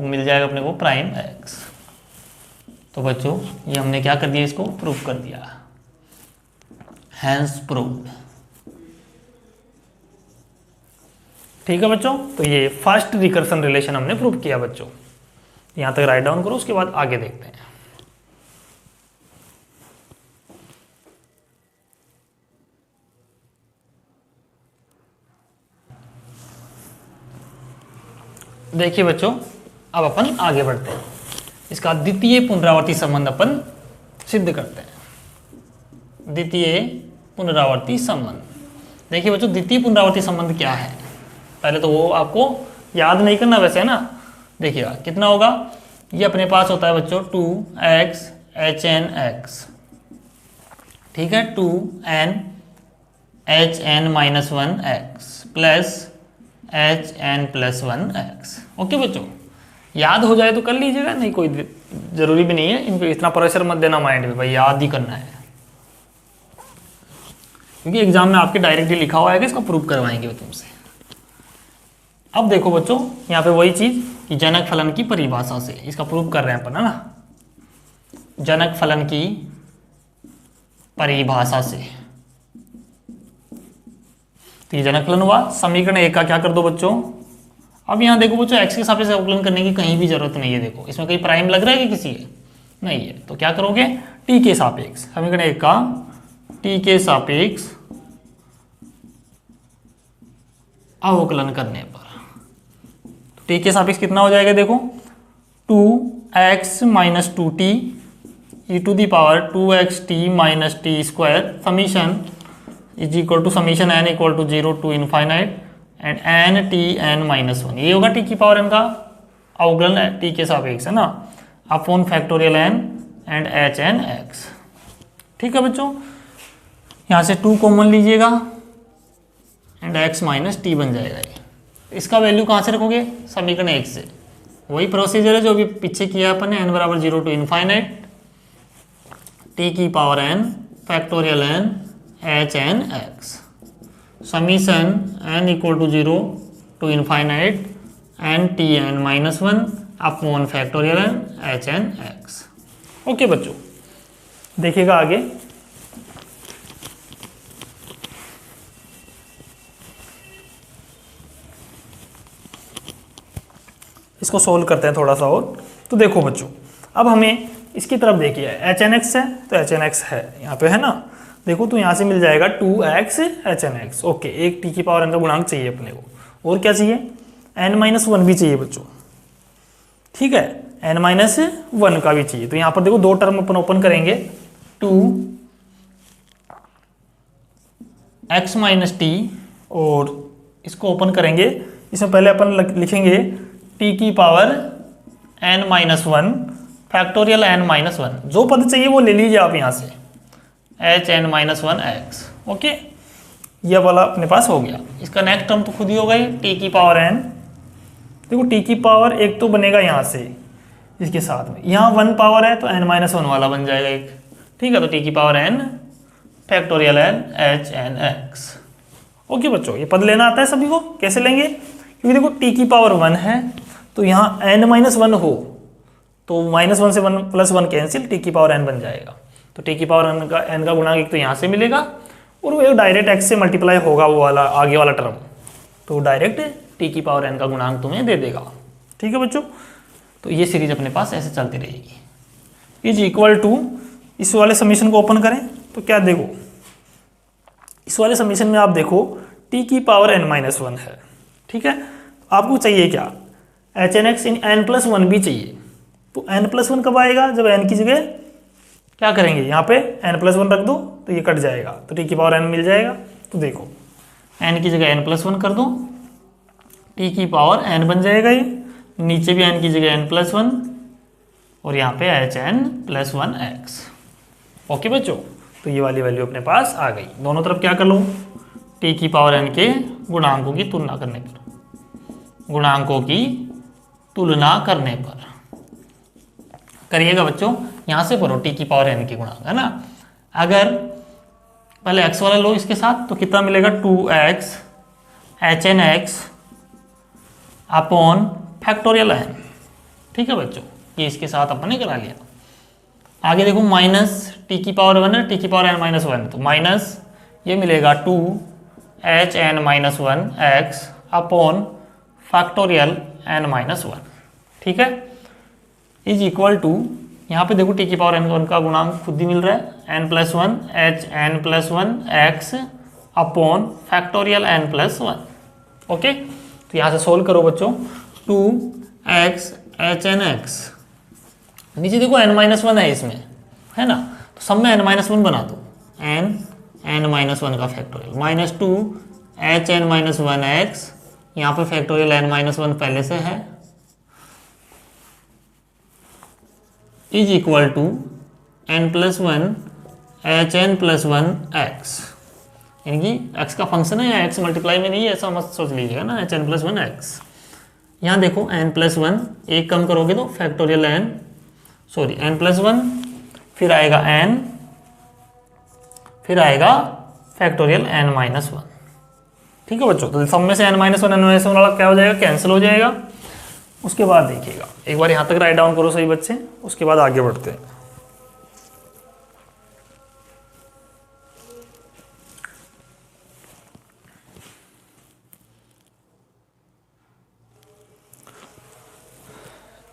मिल जाएगा अपने को प्राइम x। तो बच्चों ये हमने क्या कर दिया, इसको प्रूव कर दिया, हैंस प्रूव्ड। ठीक है बच्चों, तो ये फर्स्ट रिकर्सन रिलेशन हमने प्रूव किया बच्चों। यहां तक राइट डाउन करो, उसके बाद आगे देखते हैं। देखिए बच्चों, अब अपन आगे बढ़ते हैं, इसका द्वितीय पुनरावर्ती संबंध अपन सिद्ध करते हैं। द्वितीय पुनरावर्ती संबंध, देखिए बच्चों द्वितीय पुनरावर्ती संबंध क्या है, पहले तो वो आपको याद नहीं करना वैसे, है ना। देखिएगा कितना होगा, ये अपने पास होता है बच्चों 2x hn(x), ठीक है, 2n hn-1 x plus hn+1 x। Okay बच्चों, याद हो जाए तो कर लीजिएगा, नहीं कोई जरूरी भी नहीं है, इनको इतना प्रेशर मत देना माइंड में, भाई याद ही करना है, क्योंकि एग्जाम में आपके डायरेक्टली लिखा हुआ है कि इसको प्रूव करवाएंगे वो तुमसे। अब देखो बच्चों, यहाँ पे वही चीज कि जनक फलन की परिभाषा से इसका प्रूव कर रहे हैं अपन, है ना, जनक फलन की परिभाषा से। तो ये जनक फलन हुआ, समीकरण 1 का क्या कर दो बच्चों। अब यहाँ देखो बच्चों, x के सापेक्ष अवकलन करने की कहीं भी जरूरत नहीं है, देखो इसमें कहीं प्राइम लग रहा है कि किसी है, नहीं है, तो क्या करोगे, t के सापेक्ष, समीकरण 1 का t के सापेक्ष अवकलन करने पर t के सापेक्ष कितना हो जाएगा, देखो 2x माइनस 2t e to the power 2xt minus T square summation is equal to summation n equal to 0 to infinite and n t n-1, ये होगा t की पावर n का अवकलन t के सापेक्ष, है ना, upon factorial n and hn x। ठीक है बच्चों, यहाँ से 2 कॉमन लीजिएगा एंड x माइनस टी बन जाएगा। ये इसका वैल्यू कहाँ से रखोगे, समीकरण 1 से, वही प्रोसीजर है जो अभी पीछे किया अपन ने, n बराबर 0 टू इनफाइनाइट t की power n factorial n hn x summation n equal to 0 to infinite n t n-1 upon factorial n hn x। Okay बच्चों, देखिएगा आगे, इसको सोल्व करते हैं थोड़ा सा और। तो देखो बच्चों, अब हमें इसकी तरफ देखिए, hn(x) है तो hn(x) है यहाँ पे, है ना, देखो तो यहाँ से मिल जाएगा 2x hn(x), ओके, एक t की पावर n का गुणांक चाहिए अपने को, और क्या चाहिए, n-1 भी चाहिए बच्चों, ठीक है, n-1 का भी चाहिए। तो यहाँ पर देखो दो टर्म अपन ओपन करेंगे, 2x माइनस टी, और इसको ओपन करेंगे, इसमें पहले अपन लिखेंगे t की पावर n-1 फैक्टोरियल n-1, जो पद चाहिए वो ले लीजिए आप यहाँ से, hn-1 x। ओके, यह वाला अपने पास हो गया। इसका नेक्स्ट टर्म तो खुद ही होगा, t की पावर n, देखो t की पावर एक तो बनेगा यहाँ से, इसके साथ में यहाँ 1 पावर है तो n-1 वाला बन जाएगा एक, ठीक है, तो t की power n factorial n hn x। Okay बच्चों, ये पद लेना आता है सभी को, कैसे लेंगे, क्योंकि देखो t की पावर 1 है तो यहाँ n-1 हो तो -1 से 1 + 1 कैंसिल, t की पावर n बन जाएगा। तो t की पावर n का गुणांक एक तो यहाँ से मिलेगा, और वो डायरेक्ट x से मल्टीप्लाई होगा वो वाला आगे वाला टर्म, तो डायरेक्ट t की पावर n का गुणांक तुम्हें दे देगा। ठीक है बच्चों, तो ये सीरीज अपने पास ऐसे चलती रहेगी। इज इक्वल टू, इस वाले समीशन को ओपन करें तो क्या देखो, इस वाले समीशन में आप देखो t की पावर n-1 है, ठीक है, आपको चाहिए क्या, hn(x) इन n+1 भी चाहिए। तो n+1 कब आएगा, जब n की जगह क्या करेंगे, यहाँ पे n+1 रख दो तो ये कट जाएगा, तो t की पावर n मिल जाएगा। तो देखो n की जगह n+1 कर दो टी की पावर n बन जाएगा ये, नीचे भी n की जगह n+1 और यहाँ पे HN+1x। ओके बच्चों, तो ये वाली वैल्यू अपने पास आ गई। दोनों तरफ क्या कर लो, टी की पावर n के गुणांकों की तुलना करने पर, गुणांकों की तुलना करने पर करिएगा बच्चों। यहाँ से पढ़ो टी की पावर n के गुणांक, है ना। अगर पहले x वाला लो इसके साथ, तो कितना मिलेगा 2x HNx upon factorial n। ठीक है बच्चों, ये इसके साथ अपन ने करा लिया। आगे देखो माइनस टी की पावर 1 है, टी की पावर n-1, तो माइनस ये मिलेगा 2HN-1x अपॉन फैक्टोरियल n-1। ठीक है, इज इक्वल टू, यहाँ पे देखो टी की पावर n का गुणांक खुद ही मिल रहा है n+1 HN+1x upon factorial n+1। Okay, तो यहाँ से सोल्व करो बच्चों, 2x HNx, नीचे देखो n-1 है इसमें, है ना, तो सब में n-1 बना दो, n-1 का फैक्टोरियल माइनस 2HN-1x, यहाँ पे फैक्टोरियल n-1 पहले से है, is equal to n+1 HN+1x, यानी कि x का फंक्शन है या x मल्टीप्लाई में नहीं है, ऐसा मत सोच लीजिएगा ना, HN+1x। यहाँ देखो n+1 एक कम करोगे तो फैक्टोरियल n+1, फिर आएगा n, फिर आएगा फैक्टोरियल n-1। ठीक है बच्चों, तो सब में से n-1 वाला क्या हो जाएगा, कैंसिल हो जाएगा। उसके बाद देखिएगा, एक बार यहाँ तक राइट डाउन करो सही बच्चे, उसके बाद आगे बढ़ते हैं।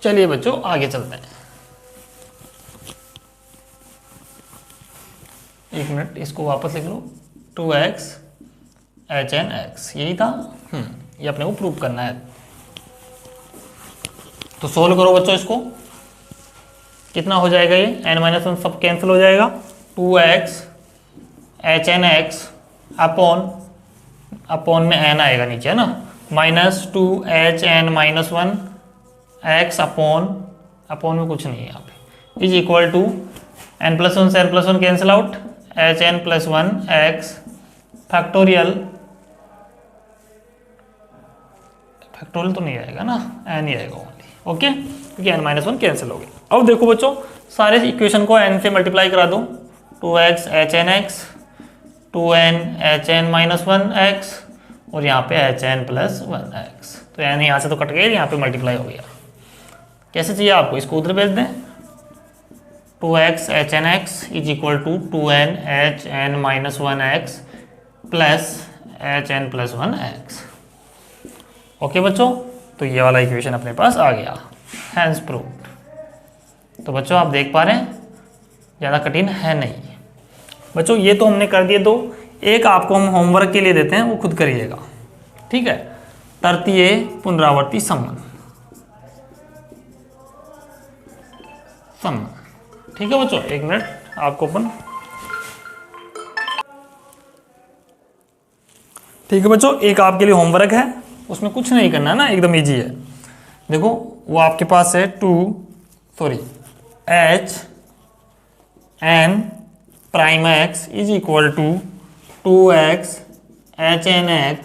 चलिए बच्चों आगे चलते हैं। एक मिनट, इसको वापस लिख लो, 2x HNx, यही था। ये अपने को प्रूव करना है, तो सोल्व करो बच्चों इसको। कितना हो जाएगा ये, n-1 सब कैंसिल हो जाएगा, 2x HNx अपॉन में n आएगा नीचे, है ना, माइनस 2HN-1x अपॉन में कुछ नहीं है यहाँ पे, इज इक्वल टू n+1 से n+1 cancel out, HN+1x factorial तो नहीं आएगा ना, n ही आएगा ओनली। ओके, क्योंकि n-1 कैंसिल हो गया। अब देखो बच्चों, सारे इक्वेशन को n से मल्टीप्लाई करा दो, 2x HNx 2n HN-1x और यहाँ पे HN+1x, तो n यहाँ से तो कट गया, यहाँ पे मल्टीप्लाई हो गया। कैसे चाहिए आपको, इसको उधर भेज दें, 2x HNx is equal to 2n HN-1x plus HN+1x। Okay बच्चों, तो ये वाला इक्वेशन अपने पास आ गया, हैंस प्रूव्ड। तो बच्चों आप देख पा रहे हैं, ज़्यादा कठिन है नहीं बच्चों। ये तो हमने कर दिए, तो एक आपको हम होमवर्क के लिए देते हैं, वो खुद करिएगा। ठीक है, तृतीय पुनरावर्ती संबंध। ठीक है बच्चों, एक मिनट आपको अपन, ठीक है बच्चों, एक आपके लिए होमवर्क है, उसमें कुछ नहीं करना है ना, एकदम इजी है। देखो वो आपके पास है HN'(x) is equal to 2x HNx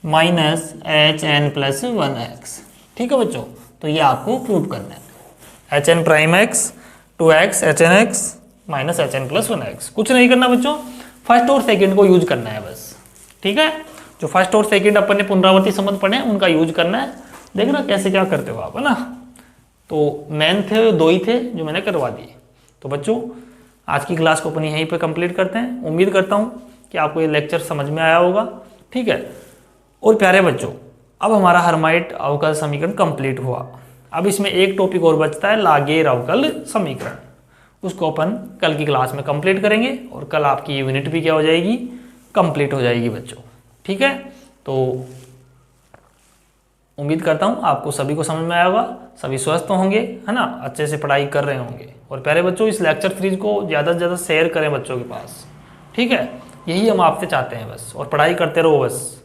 minus HN+1x। ठीक है बच्चों, तो ये आपको प्रूव करना है, HN'(x) 2x HNx minus HN+1x। कुछ नहीं करना बच्चों, फर्स्ट और सेकंड को यूज करना है बस। ठीक है, जो फर्स्ट और सेकंड अपन ने पुनरावर्ती संबंध पढ़े हैं उनका यूज करना है। देखना कैसे क्या करते हो आप, है ना। तो मेन थे दो ही थे जो मैंने करवा दिए। तो बच्चों आज की क्लास को अपन यहीं पे कंप्लीट करते हैं। उम्मीद करता हूँ कि आपको ये लेक्चर समझ में आया होगा। ठीक है, और प्यारे बच्चों, अब हमारा हर्माइट अवकल समीकरण कंप्लीट हुआ। अब इसमें एक टॉपिक और बचता है, लागेर अवकल समीकरण। उसको अपन कल की क्लास में कंप्लीट करेंगे और कल आपकी यूनिट भी क्या हो जाएगी, कंप्लीट हो जाएगी बच्चों। ठीक है, तो उम्मीद करता हूँ आपको सभी को समझ में आया होगा, सभी स्वस्थ होंगे, है ना, अच्छे से पढ़ाई कर रहे होंगे। और प्यारे बच्चों, इस लेक्चर सीरीज को ज़्यादा से ज़्यादा शेयर करें बच्चों के पास। ठीक है, यही हम आपसे चाहते हैं बस, और पढ़ाई करते रहो बस।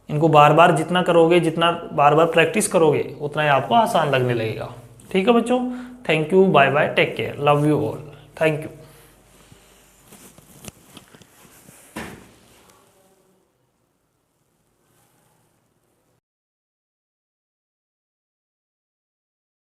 इनको बार बार जितना करोगे, जितना बार बार प्रैक्टिस करोगे, उतना ही आपको आसान लगने लगेगा। ठीक है बच्चों, thank you, bye bye, take care, love you all, thank you.